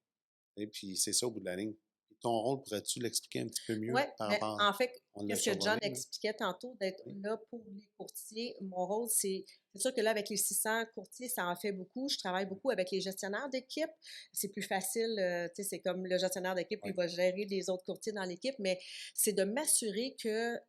Et puis, c'est ça au bout de la ligne. Ton rôle, pourrais-tu l'expliquer un petit peu mieux Oui, par mais rapport en fait, on l'a qu'est-ce que John survolé, là? expliquait tantôt, d'être Oui, là pour les courtiers, mon rôle, c'est sûr que là, avec les 600 courtiers, ça en fait beaucoup. Je travaille beaucoup avec les gestionnaires d'équipe. C'est plus facile, tu sais, c'est comme le gestionnaire d'équipe, oui, il va gérer les autres courtiers dans l'équipe, mais c'est de m'assurer que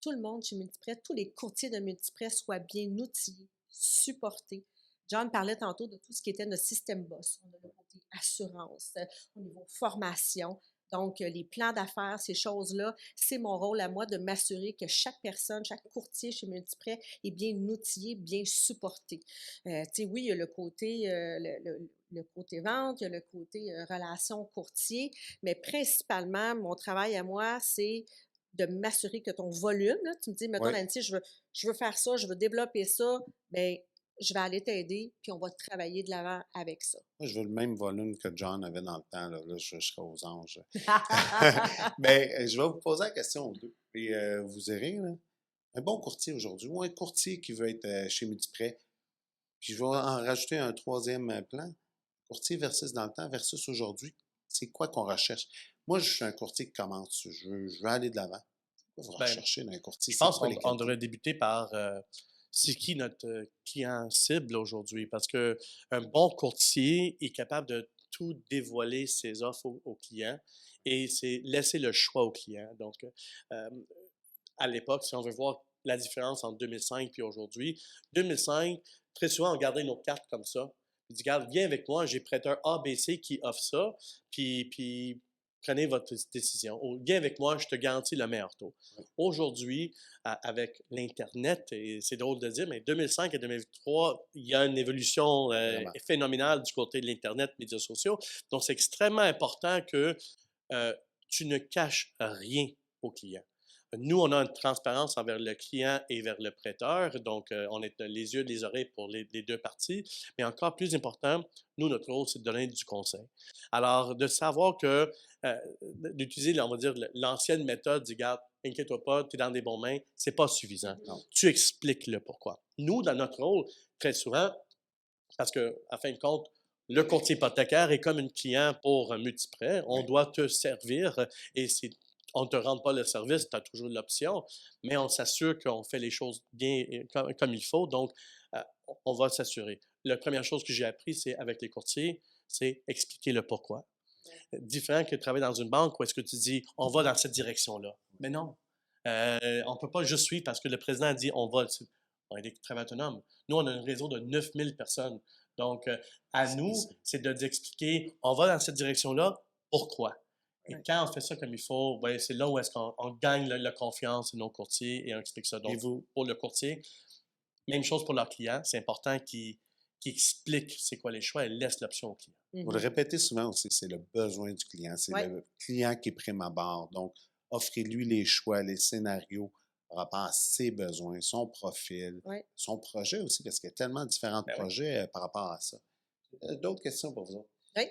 tout le monde chez Multiprêt, tous les courtiers de Multiprêt soient bien outillés, supportés. John parlait tantôt de tout ce qui était notre système boss. On a le côté assurance, au niveau formation. Donc, les plans d'affaires, ces choses-là, c'est mon rôle à moi de m'assurer que chaque personne, chaque courtier chez Multiprêt est bien outillé, bien supporté. Tu sais, oui, il y a le côté, le côté vente, il y a le côté relation courtier, mais principalement, mon travail à moi, c'est de m'assurer que ton volume, là, tu me dis, mettons, oui. Nancy, je veux faire ça, je veux développer ça, bien, je vais aller t'aider, puis on va travailler de l'avant avec ça. Moi, je veux le même volume que John avait dans le temps. Là, je serai aux anges. Mais je vais vous poser la question aux deux. Et vous irez, là. Un bon courtier aujourd'hui, ou un courtier qui veut être chez Multiprêt, puis je vais en rajouter un troisième plan. Courtier versus dans le temps versus aujourd'hui. C'est quoi qu'on recherche? Moi, je suis un courtier qui commence. Je veux aller de l'avant. Quoi vous Ben, recherchez dans un courtier? je C'est pense quoi les qu'on qualités? devrait débuter par c'est qui notre client cible aujourd'hui? Parce que un bon courtier est capable de tout dévoiler ses offres aux clients et c'est laisser le choix au client. Donc, euh, à l'époque, si on veut voir la différence entre 2005 et aujourd'hui, 2005, très souvent, on gardait nos cartes comme ça. Il dit, regarde, viens avec moi, j'ai prêté un ABC qui offre ça, puis prenez votre décision. Ou viens avec moi, je te garantis le meilleur taux. Aujourd'hui, avec l'Internet, et c'est drôle de dire, mais 2005 et 2003, il y a une évolution Vraiment. phénoménale du côté de l'Internet, médias sociaux. Donc, c'est extrêmement important que euh, tu ne caches rien au client. Nous, on a une transparence envers le client et vers le prêteur, donc on est les yeux, les oreilles pour les deux parties. Mais encore plus important, nous, notre rôle, c'est de donner du conseil. Alors, de savoir que, d'utiliser, on va dire, l'ancienne méthode du garde, inquiète-toi pas, tu es dans des bonnes mains, c'est pas suffisant. Non. Tu expliques le pourquoi. Nous, dans notre rôle, très souvent, parce que, à fin de compte, le courtier hypothécaire est comme un client pour un multiprêt. On Oui. doit te servir et si on ne te rend pas le service, tu as toujours l'option, mais on s'assure qu'on fait les choses bien comme il faut. Donc, on va s'assurer. La première chose que j'ai appris, c'est avec les courtiers, c'est expliquer le pourquoi. Différent que de travailler dans une banque où est-ce que tu dis, on va dans cette direction-là. Mais non, on ne peut pas juste suivre parce que le président a dit, on va. On est très autonome. Nous, on a un réseau de 9000 personnes. Donc, à nous, c'est de d'expliquer, on va dans cette direction-là, pourquoi? Et Ouais. quand on fait ça comme il faut, ben, c'est là où est-ce qu'on gagne la confiance de nos courtiers et on explique ça. Et Donc, vous, pour le courtier, même chose pour leurs clients, c'est important qu'ils expliquent c'est quoi les choix et laissent l'option au client. vous le répétez souvent aussi, c'est le besoin du client. C'est Ouais. le client qui prime à bord. Donc, offrez-lui les choix, les scénarios par rapport à ses besoins, son profil, Ouais. son projet aussi, parce qu'il y a tellement de différents Ben oui. projets par rapport à ça. D'autres questions pour vous autres? Oui.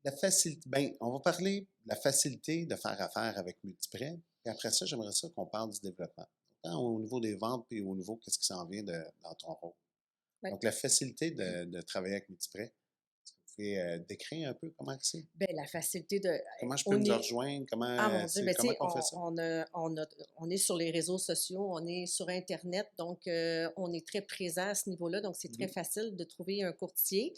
La facilité, ben, on va parler de la facilité de faire affaire avec Multiprêt. Et après ça, j'aimerais ça qu'on parle du développement. Tant au niveau des ventes, puis au niveau qu'est-ce qui s'en vient dans ton rôle. Ouais. Donc, la facilité de travailler avec Multiprêt. Est-ce que vous pouvez décrire un peu comment c'est? Bien, la facilité de. Comment je peux On vous est. rejoindre? Ah mon Dieu, mais tu Comment sais, on fait ça? on est sur les réseaux sociaux, on est sur Internet, donc on est très présent à ce niveau-là, donc c'est très Mhm. facile de trouver un courtier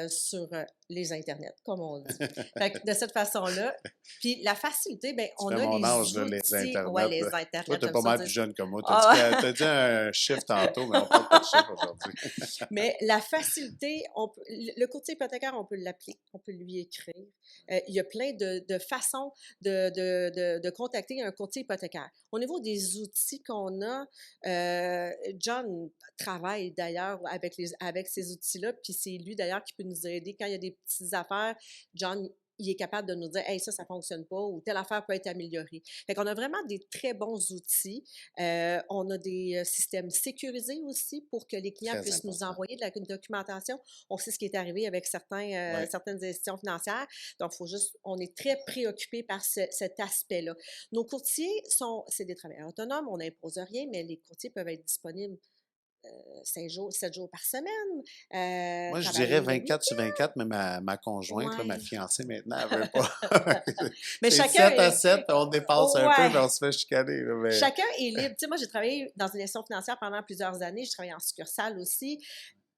sur les Internets, comme on dit. Fait que de cette façon-là, puis la facilité, bien, Tu on fais a mon les âge, là, les outils, ouais, Internets. les Là. Internets, Toi, tu es j'aime pas ça mal plus dire. jeune que moi. Tu Ah, as dit un chiffre tantôt, mais on parle pas de chiffre aujourd'hui. mais la facilité, le courtier hypothécaire, on peut l'appeler, on peut lui écrire. Il y a plein de façons de contacter un courtier hypothécaire. Au niveau des outils qu'on a, John travaille d'ailleurs avec ces outils-là, puis c'est lui d'ailleurs qui peut nous aider quand il y a des petites affaires. John, il est capable de nous dire, hey, ça fonctionne pas, ou telle affaire peut être améliorée. Fait qu'on a vraiment des très bons outils. On a des systèmes sécurisés aussi pour que les clients Très puissent nous important. envoyer de la documentation. On sait ce qui est arrivé avec Oui. certaines institutions financières. Donc, on est très préoccupé par cet aspect-là. Nos courtiers c'est des travailleurs autonomes, on n'impose rien, mais les courtiers peuvent être disponibles 5 jours, 7 jours par semaine, Moi, je travailler dirais le 24 sur week-end. 24, mais ma conjointe, là, ma Ouais. fiancée maintenant, elle veut pas. Mais C'est chacun 7 à est 7, on dépasse un peu, ouais. puis on se fait chicaner, là, mais Chacun est libre. Tu sais, moi, j'ai travaillé dans une institution financière pendant plusieurs années. J'ai travaillé en succursale aussi.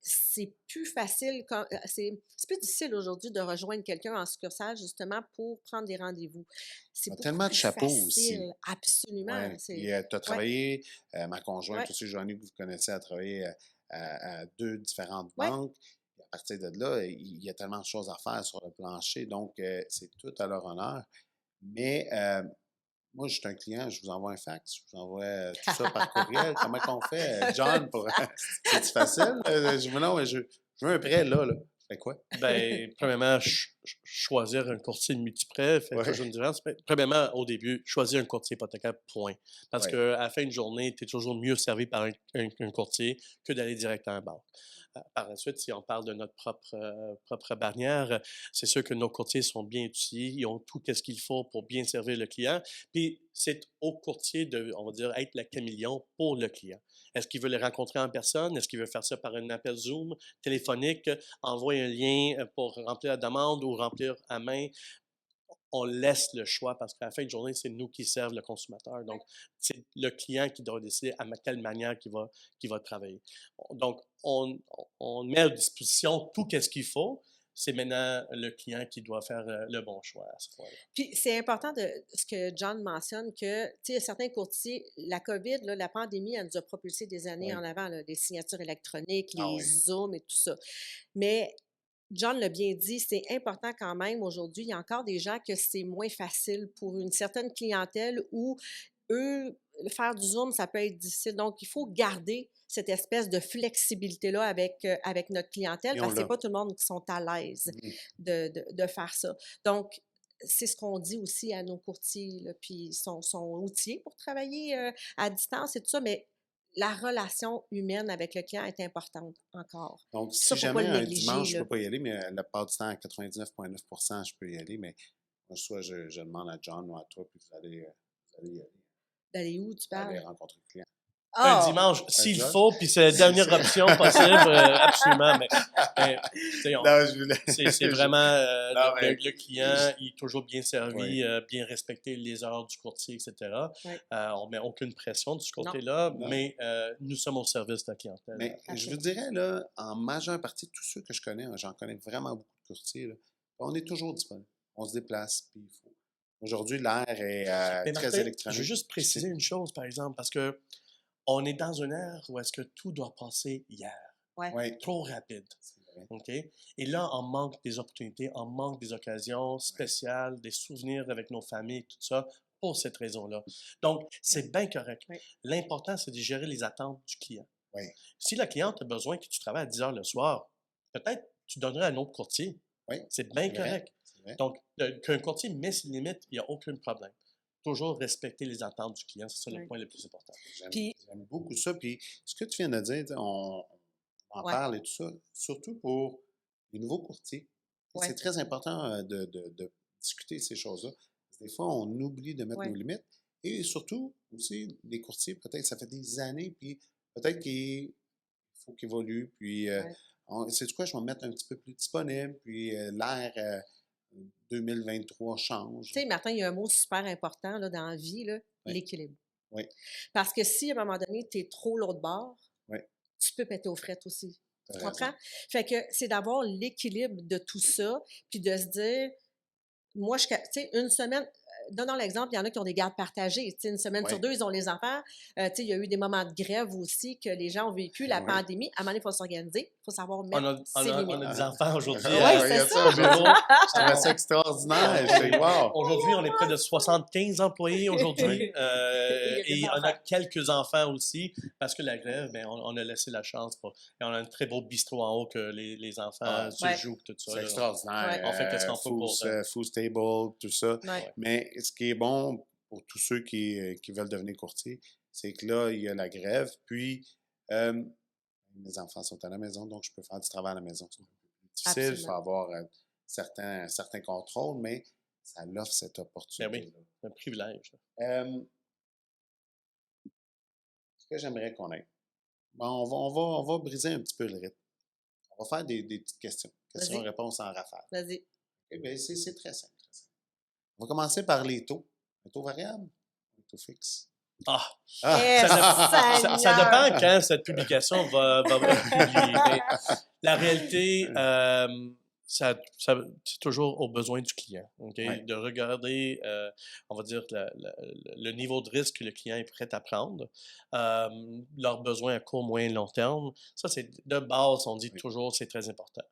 C'est plus facile, c'est plus difficile aujourd'hui de rejoindre quelqu'un en succursale justement pour prendre des rendez-vous. C'est on a beaucoup tellement de plus chapeaux aussi. facile, absolument. Ouais. Puis, C'est tu as ouais, travaillé, ma conjointe ouais, aussi, Joanie, que vous connaissez, a travaillé à 2 différentes ouais. banques. Puis à partir de là, il y a tellement de choses à faire sur le plancher, donc c'est tout à leur honneur. Mais moi, je suis un client, je vous envoie un fax, je vous envoie tout ça par courriel. Comment qu'on fait, John, pour... C'est-tu facile? Je dis, non, mais je veux un prêt là, là. Je fais quoi? Ben, premièrement, choisir un courtier multiprêt fait Ouais, toujours une différence. Mais premièrement, au début, choisir un courtier hypothécaire, point. Parce ouais. qu'à la fin de journée, tu es toujours mieux servi par un courtier que d'aller direct à un banque. Par la suite, si on parle de notre propre bannière, c'est sûr que nos courtiers sont bien outillés, ils ont tout ce qu'il faut pour bien servir le client. Puis c'est au courtier de, on va dire, être le caméléon pour le client. Est-ce qu'il veut les rencontrer en personne? Est-ce qu'il veut faire ça par un appel Zoom, téléphonique, envoyer un lien pour remplir la demande ou remplir à main? On laisse le choix parce qu'à la fin de journée, c'est nous qui servons le consommateur. Donc, c'est le client qui doit décider à quelle manière il va travailler. Donc, on met à disposition tout ce qu'il faut. C'est maintenant le client qui doit faire le bon choix à ce point-là. Puis c'est important de ce que John mentionne que, tu sais, certains courtiers, la COVID, là, la pandémie, elle nous a propulsé des années Oui. en avant, là, les signatures électroniques, Ah les oui. Zooms et tout ça. Mais John l'a bien dit, c'est important quand même aujourd'hui. Il y a encore des gens que c'est moins facile pour une certaine clientèle où eux, faire du Zoom, ça peut être difficile. Donc, il faut garder cette espèce de flexibilité-là avec notre clientèle Et on parce que c'est l'a. pas tout le monde qui sont à l'aise Mhm. de faire ça. Donc, c'est ce qu'on dit aussi à nos courtiers, là, puis ils sont outillés pour travailler à distance et tout ça, mais la relation humaine avec le client est importante encore. Donc, Puis ça, si faut pas jamais le un négliger, dimanche, je là. peux pas y aller, mais la plupart du temps, à 99,9%, je peux y aller, mais moi, soit je demande à John ou à toi, puis vous allez y aller. D'aller où, tu Vous allez parles? rencontrer le client. Un Ah! dimanche, Un s'il John? faut, puis c'est la C'est dernière ça. option possible, absolument. Mais, tu sais, Non, je voulais. c'est vraiment Non, mais. le client, il est toujours bien Oui. servi, bien respecter les heures du courtier, etc. Ouais, On met aucune pression de ce non, côté-là, Non. mais nous sommes au service de la clientèle. Mais je vous absolument. dirais, là, en majeure partie, tous ceux que je connais, hein, j'en connais vraiment beaucoup de courtiers, là, on est toujours disponible. On se déplace, puis il faut. Aujourd'hui, l'air est Mais très Martin, je veux électronique. juste Puis préciser une chose, par exemple, parce que on est dans une ère où est-ce que tout doit passer hier. Ouais, Oui, Trop rapide. c'est vrai. OK? Et là, on manque des opportunités, on manque des occasions spéciales, des souvenirs avec nos familles, tout ça, pour cette raison-là. Donc, c'est bien correct. ouais, L'important, c'est de gérer les attentes du client. Oui, Si la cliente a besoin que tu travailles à 10 heures le soir, peut-être tu donnerais à un autre courtier. oui, C'est bien c'est vrai. correct. C'est vrai. Donc, qu'un courtier met ses limites, il n'y a aucun problème. Toujours respecter les attentes du client, c'est ça le ouais. point le plus important. Puis, J'aime beaucoup ça. Puis ce que tu viens de dire, tu sais, on en ouais, parle et tout ça, surtout pour les nouveaux courtiers. ouais, C'est très important de discuter ces choses-là. Des fois, on oublie de mettre nos ouais, limites. Et surtout, aussi, les courtiers, peut-être, ça fait des années, puis peut-être qu'il faut qu'ils évoluent. Puis, ouais. c'est quoi, je vais me mettre un petit peu plus disponible. Puis, l'ère 2023 change. Tu sais, Martin, il y a un mot super important là, dans la vie, là, Oui, l'équilibre. oui, Parce que si à un moment donné, tu es trop l'autre bord, oui, tu peux péter aux frettes aussi. tu Tu as raison. comprends? Fait que c'est d'avoir l'équilibre de tout ça, puis de se dire, moi, tu sais, une semaine, donnons l'exemple, il y en a qui ont des gardes partagées. Tu sais, une semaine Oui, sur deux, ils ont les enfants. Tu sais, il y a eu des moments de grève aussi que les gens ont vécu, la oui. pandémie. À un moment donné, il faut s'organiser, il faut savoir On mettre a, on ses a, limites. on a des enfants aujourd'hui Oui, Ouais, il y c'est a ça. ça, au bureau. je trouvais ça extraordinaire. Je fais, wow! Aujourd'hui, on est près de 75 employés aujourd'hui Oui, Il y a des et on a enfants. quelques enfants aussi parce que la grève, ben, on a laissé la chance pour. Et on a un très beau bistrot en haut que les enfants ah, se Ouais, jouent, tout ça. c'est Là. extraordinaire. ouais, On fait qu'est-ce qu'on peut pour. Food Stable, tout ça. ouais, Ouais. Mais ce qui est bon pour tous ceux qui veulent devenir courtiers, c'est que là, il y a la grève. Puis, euh, mes enfants sont à la maison, donc je peux faire du travail à la maison. C'est un peu plus difficile, il faut absolument. avoir certains contrôles, mais ça offre cette Ben oui, opportunité-là. c'est un privilège. Ce que j'aimerais qu'on ait, Bon, on va briser un petit peu le rythme. On va faire des petites questions. Vas-y. Questions-réponses en rafale. Vas-y. Eh bien, c'est très simple, très simple. On va commencer par les taux. Un taux variable, un taux fixe. Ah! Eh, Ça Seigneur! dépend quand cette publication va être publiée. Mais la réalité, c'est toujours aux besoins du client. OK? Ouais. De regarder, on va dire, le niveau de risque que le client est prêt à prendre, leurs besoins à court, moyen, long terme. Ça, c'est de base, on dit Oui. toujours, c'est très important.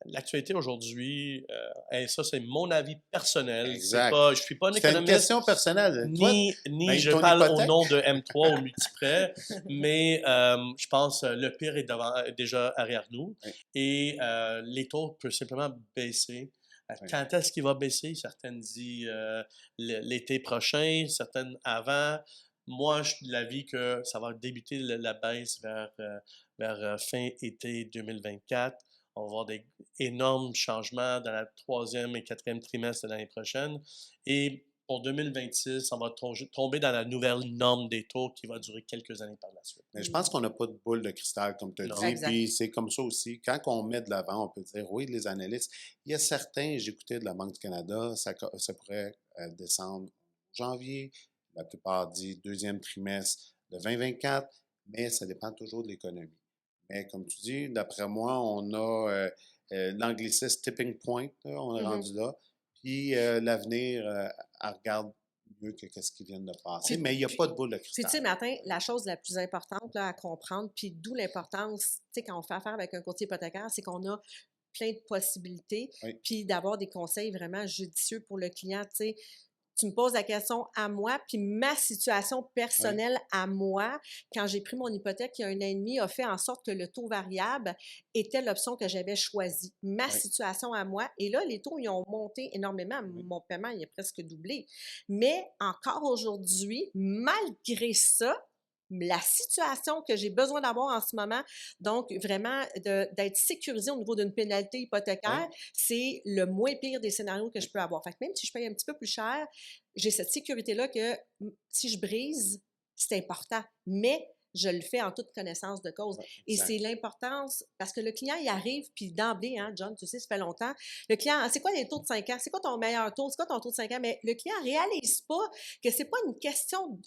L'actualité aujourd'hui, et ça, c'est mon avis personnel. Exact. Je suis pas un C'était une économiste. question personnelle. Toi, Ni je ton parle au hypothèque? nom de M3 ou Multiprêt, mais je pense le pire est déjà derrière nous Oui. et les taux peuvent simplement baisser. Oui. Quand est-ce qu'il va baisser? Certaines disent l'été prochain, certaines avant. Moi, je suis de l'avis que ça va débuter la baisse vers fin été 2024. On va avoir des énormes changements dans la 3e et 4e trimestre de l'année prochaine. Et pour 2026, on va tomber dans la nouvelle norme des taux qui va durer quelques années par la suite. Mais je pense qu'on n'a pas de boule de cristal, comme tu as Non. dit. Exact. Puis c'est comme ça aussi. Quand on met de l'avant, on peut dire, oui, les analystes, il y a certains, j'écoutais de la Banque du Canada, ça pourrait descendre en janvier. La plupart disent deuxième trimestre de 2024, mais ça dépend toujours de l'économie. Mais comme tu dis, d'après moi, on a l'anglicisme tipping point, là, on est rendu là. Puis l'avenir, elle regarde mieux que ce qui vient de passer. Mais il n'y a pas de boule de Puis, tu sais, cristal. Martin, la chose la plus importante là, à comprendre, puis d'où l'importance, tu sais, quand on fait affaire avec un courtier hypothécaire, c'est qu'on a plein de possibilités, Oui. puis d'avoir des conseils vraiment judicieux pour le client, tu sais. Tu me poses la question à moi, puis ma situation personnelle à moi, quand j'ai pris mon hypothèque il y a 1 an et demi, a fait en sorte que le taux variable était l'option que j'avais choisie. Ma Oui. situation à moi. Et là, les taux, ils ont monté énormément. Oui. Mon paiement, il a presque doublé. Mais encore aujourd'hui, malgré ça, la situation que j'ai besoin d'avoir en ce moment, donc vraiment d'être sécurisé au niveau d'une pénalité hypothécaire, Oui. c'est le moins pire des scénarios que je peux avoir. Fait que même si je paye un petit peu plus cher, j'ai cette sécurité-là que si je brise, c'est important. Mais je le fais en toute connaissance de cause. Ouais, Et exact. c'est l'importance, parce que le client, il arrive, puis d'emblée, hein, John, tu sais, ça fait longtemps, le client, c'est quoi les taux de 5 ans? C'est quoi ton meilleur taux? C'est quoi ton taux de 5 ans? Mais le client réalise pas que c'est pas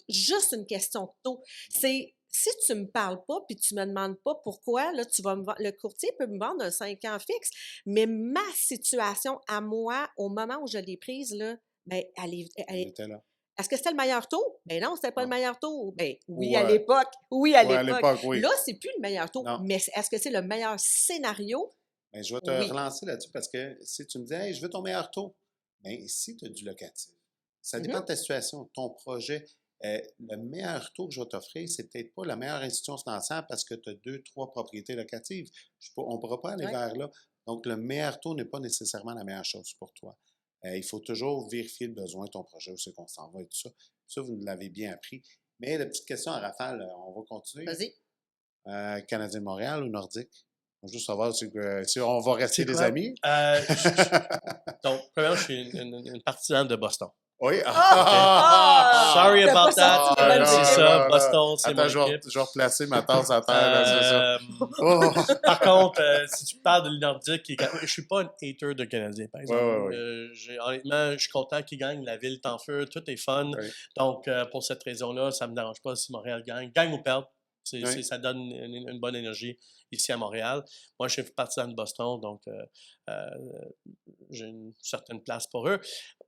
juste une question de taux. C'est si tu me parles pas puis tu me demandes pas pourquoi, là, le courtier peut me vendre un 5 ans fixe, mais ma situation à moi, au moment où je l'ai prise, là, ben, Elle était là. est-ce que c'était le meilleur taux? Ben non, c'était pas le Non. meilleur taux. Ben oui, Ou, à l'époque. Oui, à ouais, à l'époque. l'époque, oui. Là, c'est plus le meilleur taux. Non. Mais est-ce que c'est le meilleur scénario? Mais je vais te Oui. relancer là-dessus parce que si tu me dis, hey, je veux ton meilleur taux, bien, si tu as du locatif, ça dépend de ta situation, ton projet. Le meilleur taux que je vais t'offrir, c'est peut-être pas la meilleure institution financière parce que tu as 2, 3 propriétés locatives. On ne pourra pas aller Ouais. vers là. Donc, le meilleur taux n'est pas nécessairement la meilleure chose pour toi. Il faut toujours vérifier le besoin de ton projet, où c'est qu'on s'en va et tout ça. Ça, vous l'avez bien appris. Mais la petite question à rafale, on va continuer. Vas-y. Canadien de Montréal ou Nordique? On va juste savoir si on va rester C'est des quoi? amis. Donc, premièrement, je suis une partisane de Boston. Oui. Sorry T'as about pas that. sorti les bonnes C'est équipes. ça, Boston, c'est Attends, mon équipe. je vais replacer ma tasse à terre, là, c'est ça. Oh. Par contre, si tu parles de Nordique, je suis pas un hater de Canadien, par exemple. Ouais. Honnêtement, je suis content qu'ils gagnent. La ville est en feu, tout est fun. Oui. Donc, pour cette raison-là, ça me dérange pas si Montréal gagne. Gagne ou perde, Oui. ça donne une bonne énergie ici à Montréal. Moi, je suis partisan de Boston, donc j'ai une certaine place pour eux.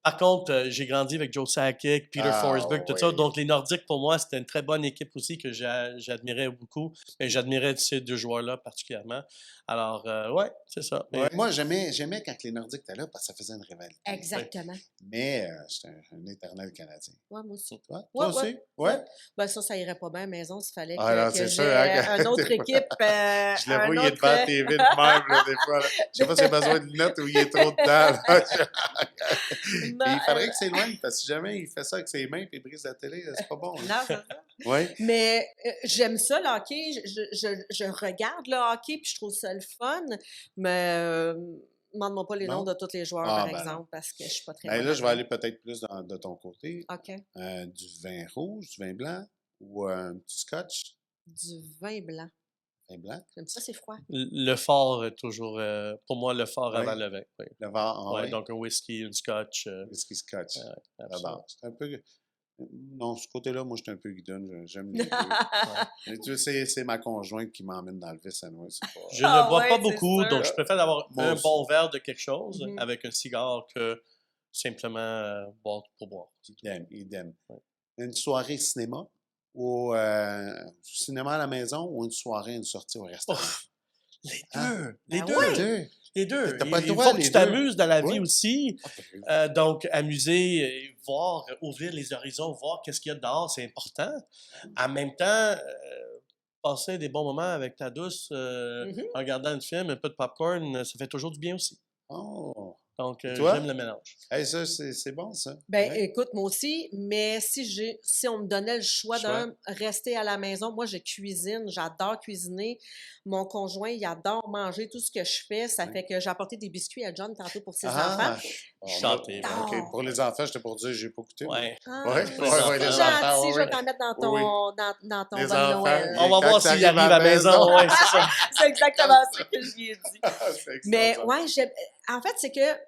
Par contre, j'ai grandi avec Joe Sakic, Peter Forsberg, tout ça. Donc, les Nordiques, pour moi, c'était une très bonne équipe aussi que j'admirais beaucoup. Et j'admirais ces 2 joueurs-là particulièrement. Alors, ouais, c'est ça. Ouais, moi, j'aimais quand les Nordiques étaient là parce que ça faisait une rivalité. Exactement. Mais j'étais un éternel Canadien. Ouais, moi aussi. Toi Ouais, aussi? Ouais. Ben ça irait pas bien à la maison s'il fallait Ah, non, que c'est j'ai sûr, hein, une autre équipe. Je le vois, il est devant la TV de même, là, des fois. Là. Je sais pas s'il a besoin de lunettes ou il est trop dedans. Non, il faudrait que c'est loin, parce que si jamais il fait ça avec ses mains et il brise la télé, c'est pas bon. Non, c'est ça. Oui. Mais j'aime ça, le hockey. Je regarde le hockey puis je trouve ça le fun. Mais demande-moi pas les noms de tous les joueurs, par exemple, parce que je suis pas très bonne là, je vais là-dedans. aller peut-être plus de ton côté. OK. Du vin rouge, du vin blanc ou un petit scotch. Du vin blanc. Vin blanc? J'aime ça, c'est froid. Le fort est toujours, pour moi, le fort avant Oui. le vin. Oui. Le vin, Ouais, oui. donc un whisky, une scotch. Whisky scotch. Absolument. C'est un peu... Non, ce côté-là, moi, je suis un peu guidonne. J'aime les deux. Mais tu sais, c'est ma conjointe qui m'emmène dans le vice à nous. Je Ah ne bois ouais, pas c'est beaucoup, sûr. donc je préfère avoir Moi un aussi. bon verre de quelque chose Mhm. avec un cigare que simplement boire pour boire. Idem. Ouais. Une soirée cinéma ou cinéma à la maison ou une soirée, une sortie au restaurant? Ouf, les Hein? deux, les Ah deux, ouais? Deux. les deux. T'as pas le Il droit, faut que les tu deux. t'amuses dans la vie Ouais. aussi. Donc, amuser, voir, ouvrir les horizons, voir qu'est-ce qu'il y a dehors, c'est important. En même temps, passer des bons moments avec ta douce, Mhm. en regardant un film, un peu de popcorn, ça fait toujours du bien aussi. Oh. Donc, Et toi? j'aime le mélange. Hey, ça, c'est bon, ça. Ben, Ouais. écoute, moi aussi, mais si on me donnait le choix Choix. d'un rester à la maison, moi, je cuisine, j'adore cuisiner. Mon conjoint, il adore manger tout ce que je fais. Ça Oui. fait que j'ai apporté des biscuits à John tantôt pour ses enfants. Ah! Bon, Chanté, moi, ben. OK, pour les enfants, j'étais pour dire, j'ai pas goûté. moi. Ouais. Ah, Ouais, Pour les enfants. c'est les gentil, enfants, je oui, vais t'en mettre dans ton, oui. dans ton Les bon de enfants, Noël. On va Quand voir tu s'il arrives arrive à la maison. Ouais, c'est ça. C'est exactement ce que je lui ai dit. C'est Mais extraordinaire. ouais, en fait, c'est que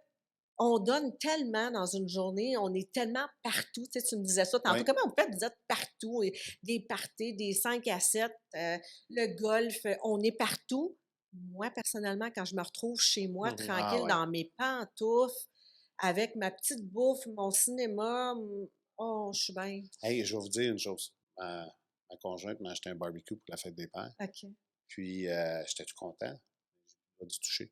on donne tellement dans une journée, on est tellement partout. Tu sais, tu me disais ça tantôt. Oui. Comment vous faites? Vous êtes partout. Des parties, des 5 à 7, le golf, on est partout. Moi, personnellement, quand je me retrouve chez moi, Mhm. tranquille, Ah ouais. dans mes pantoufles, avec ma petite bouffe, mon cinéma, oh, je suis bien. Hey, je vais vous dire une chose. Ma conjointe m'a acheté un barbecue pour la fête des pères. OK. Puis, j'étais tout content. J'ai pas dû toucher.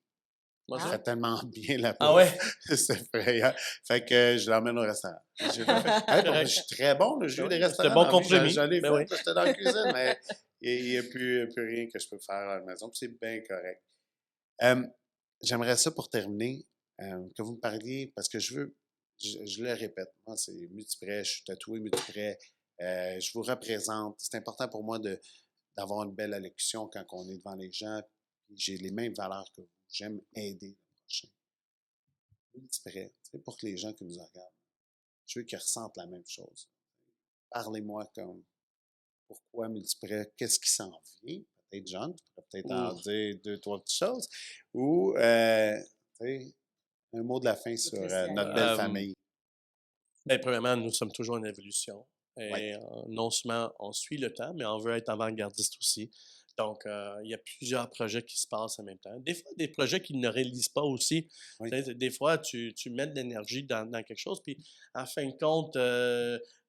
Moi, Ça Ah. fait tellement bien la Ah bouffe. ouais? C'est effrayant. Fait que je l'emmène au restaurant. J'ai fait, hey, Correct. je suis très bon. J'ai eu des C'est un restaurants bon dans la vie. compromis. J'en ai Ben fait. oui. J'étais dans la cuisine, mais il n'y a plus rien que je peux faire à la maison. Puis c'est bien correct. J'aimerais ça pour terminer, que vous me parliez, parce que je le répète, moi, c'est multiprès, je suis tatoué multiprès, je vous représente. C'est important pour moi d'avoir une belle allocution quand on est devant les gens. Puis j'ai les mêmes valeurs que vous. J'aime aider le prochain. Multiprès, pour que les gens qui nous regardent, je veux qu'ils ressentent la même chose. Parlez-moi comme pourquoi multiprès, qu'est-ce qui s'en vient? Peut-être John, tu pourrais peut-être en dire deux, trois petites choses. Ou tu sais, un mot de la fin sur notre belle famille. Ben, premièrement, nous sommes toujours en évolution. Et Ouais. non seulement on suit le temps, mais on veut être avant-gardiste aussi. Donc, il y a plusieurs projets qui se passent en même temps. Des fois, des projets qui ne réalisent pas aussi. Oui. Tu sais, des fois, tu mets de l'énergie dans quelque chose, puis en fin de compte,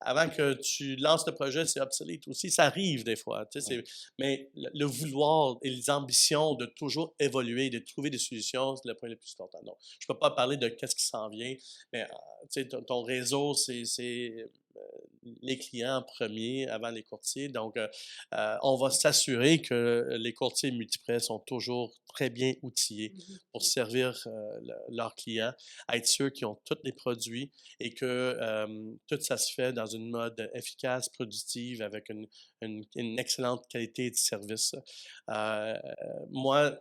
avant que tu lances le projet, c'est obsolète aussi. Ça arrive des fois. Tu sais, Oui. mais le vouloir et les ambitions de toujours évoluer, de trouver des solutions, c'est le point le plus important. Donc, je ne peux pas parler de qu'est-ce qui s'en vient, mais tu sais, ton réseau, c'est les clients en premier avant les courtiers. Donc, on va s'assurer que les courtiers multiprès sont toujours très bien outillés pour servir leurs clients, être sûr qu'ils ont tous les produits et que tout ça se fait dans une mode efficace, productive, avec une excellente qualité de service. Moi,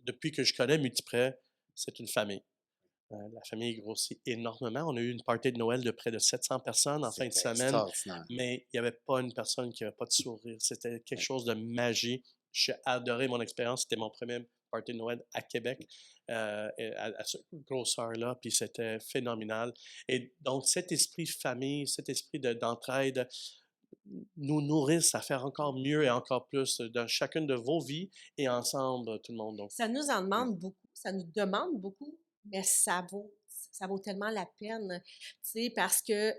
depuis que je connais Multiprès, c'est une famille. La famille grossit énormément. On a eu une party de Noël de près de 700 personnes en fin de C'était semaine, extraordinaire. mais il n'y avait pas une personne qui n'avait pas de sourire. C'était quelque chose de magique. J'ai adoré mon expérience. C'était mon premier party de Noël à Québec, à ce grosseur-là, puis c'était phénoménal. Et donc, cet esprit famille, cet esprit d'entraide, nous nourrissent à faire encore mieux et encore plus dans chacune de vos vies et ensemble, tout le monde. Donc, Ça nous en demande beaucoup, ça nous demande beaucoup, mais ça vaut tellement la peine, tu sais, parce que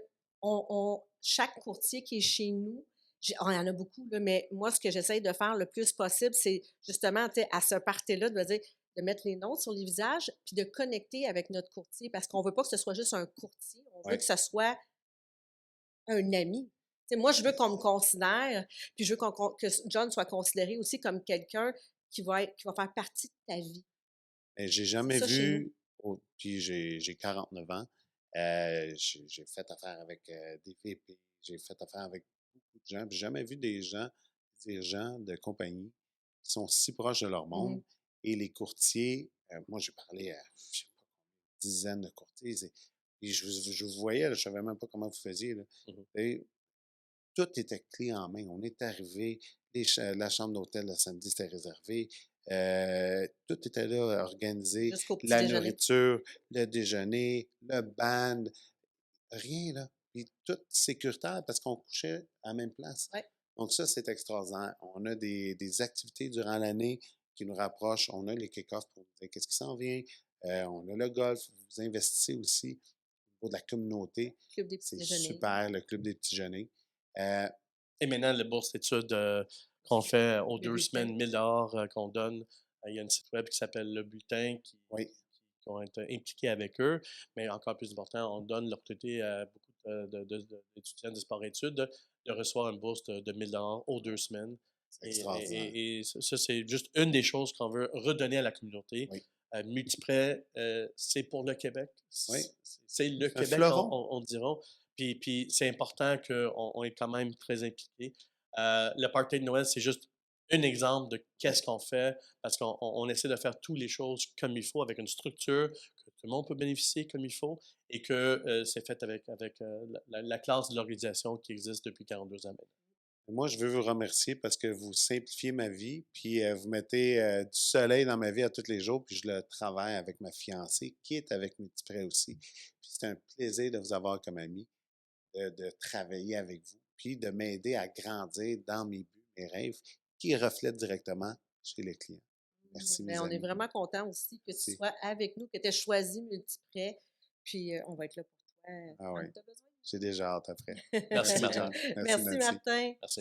chaque courtier qui est chez nous, il y en a beaucoup, là, mais moi, ce que j'essaye de faire le plus possible, c'est justement, tu sais, à ce party-là, de mettre les noms sur les visages, puis de connecter avec notre courtier, parce qu'on veut pas que ce soit juste un courtier, on veut Oui. que ce soit un ami. Tu sais, moi, je veux qu'on me considère, puis je veux que John soit considéré aussi comme quelqu'un qui va faire partie de ta vie. Et j'ai jamais Ça chez nous. vu, puis j'ai 49 ans, j'ai fait affaire avec des VP, j'ai fait affaire avec beaucoup de gens, puis j'ai jamais vu des dirigeants de compagnie qui sont si proches de leur monde. Et les courtiers, moi j'ai parlé à, je sais pas, dizaines de courtiers, et je vous voyais, là, je savais même pas comment vous faisiez. Là. Mhm. Et tout était clé en main. On est arrivé, La chambre d'hôtel le samedi, c'était réservé. Tout était là organisé. Jusqu'au petit La déjeuner. nourriture, le déjeuner, le band, rien là. Puis tout sécuritaire parce qu'on couchait à la même place. Ouais. Donc ça, c'est extraordinaire. On a des activités durant l'année qui nous rapprochent. On a les kick-offs pour vous dire qu'est-ce qui s'en vient. On a le golf. Vous investissez aussi au niveau de la communauté. Club des petits C'est déjeuners. super, le club des petits déjeuners. Et maintenant, la bourse d'études qu'on fait aux Le 2 bulletin. semaines, 1000 $ qu'on donne, il y a une site web qui s'appelle Le Bulletin qui vont être impliqués avec eux. Mais encore plus important, on donne l'opportunité à beaucoup d'étudiants de sport-études de recevoir une bourse de 1000 $ aux 2 semaines. C'est extraordinaire. Et ça, c'est juste une des choses qu'on veut redonner à la communauté. Oui. Multiprêt, c'est pour le Québec. Oui. C'est le Un Québec, fleuron. on dira. Puis c'est important qu'on est quand même très impliqué. Le party de Noël, c'est juste un exemple de qu'est-ce qu'on fait, parce qu'on essaie de faire toutes les choses comme il faut, avec une structure, que tout le monde peut bénéficier comme il faut, et que c'est fait avec la classe de l'organisation qui existe depuis 42 ans maintenant. Moi, je veux vous remercier parce que vous simplifiez ma vie, puis vous mettez du soleil dans ma vie à tous les jours, puis je le travaille avec ma fiancée, qui est avec Multiprêt aussi. Puis c'est un plaisir de vous avoir comme ami, de travailler avec vous, puis de m'aider à grandir dans mes buts, mes rêves, qui reflètent directement chez les clients. Merci, mes On est amis. vraiment contents aussi que tu Merci. sois avec nous, que tu aies choisi Multiprêt. Puis on va être là pour toi Ah quand oui. tu as besoin. J'ai déjà hâte après. Merci, John. Martin. Merci, Nancy. Martin. Merci.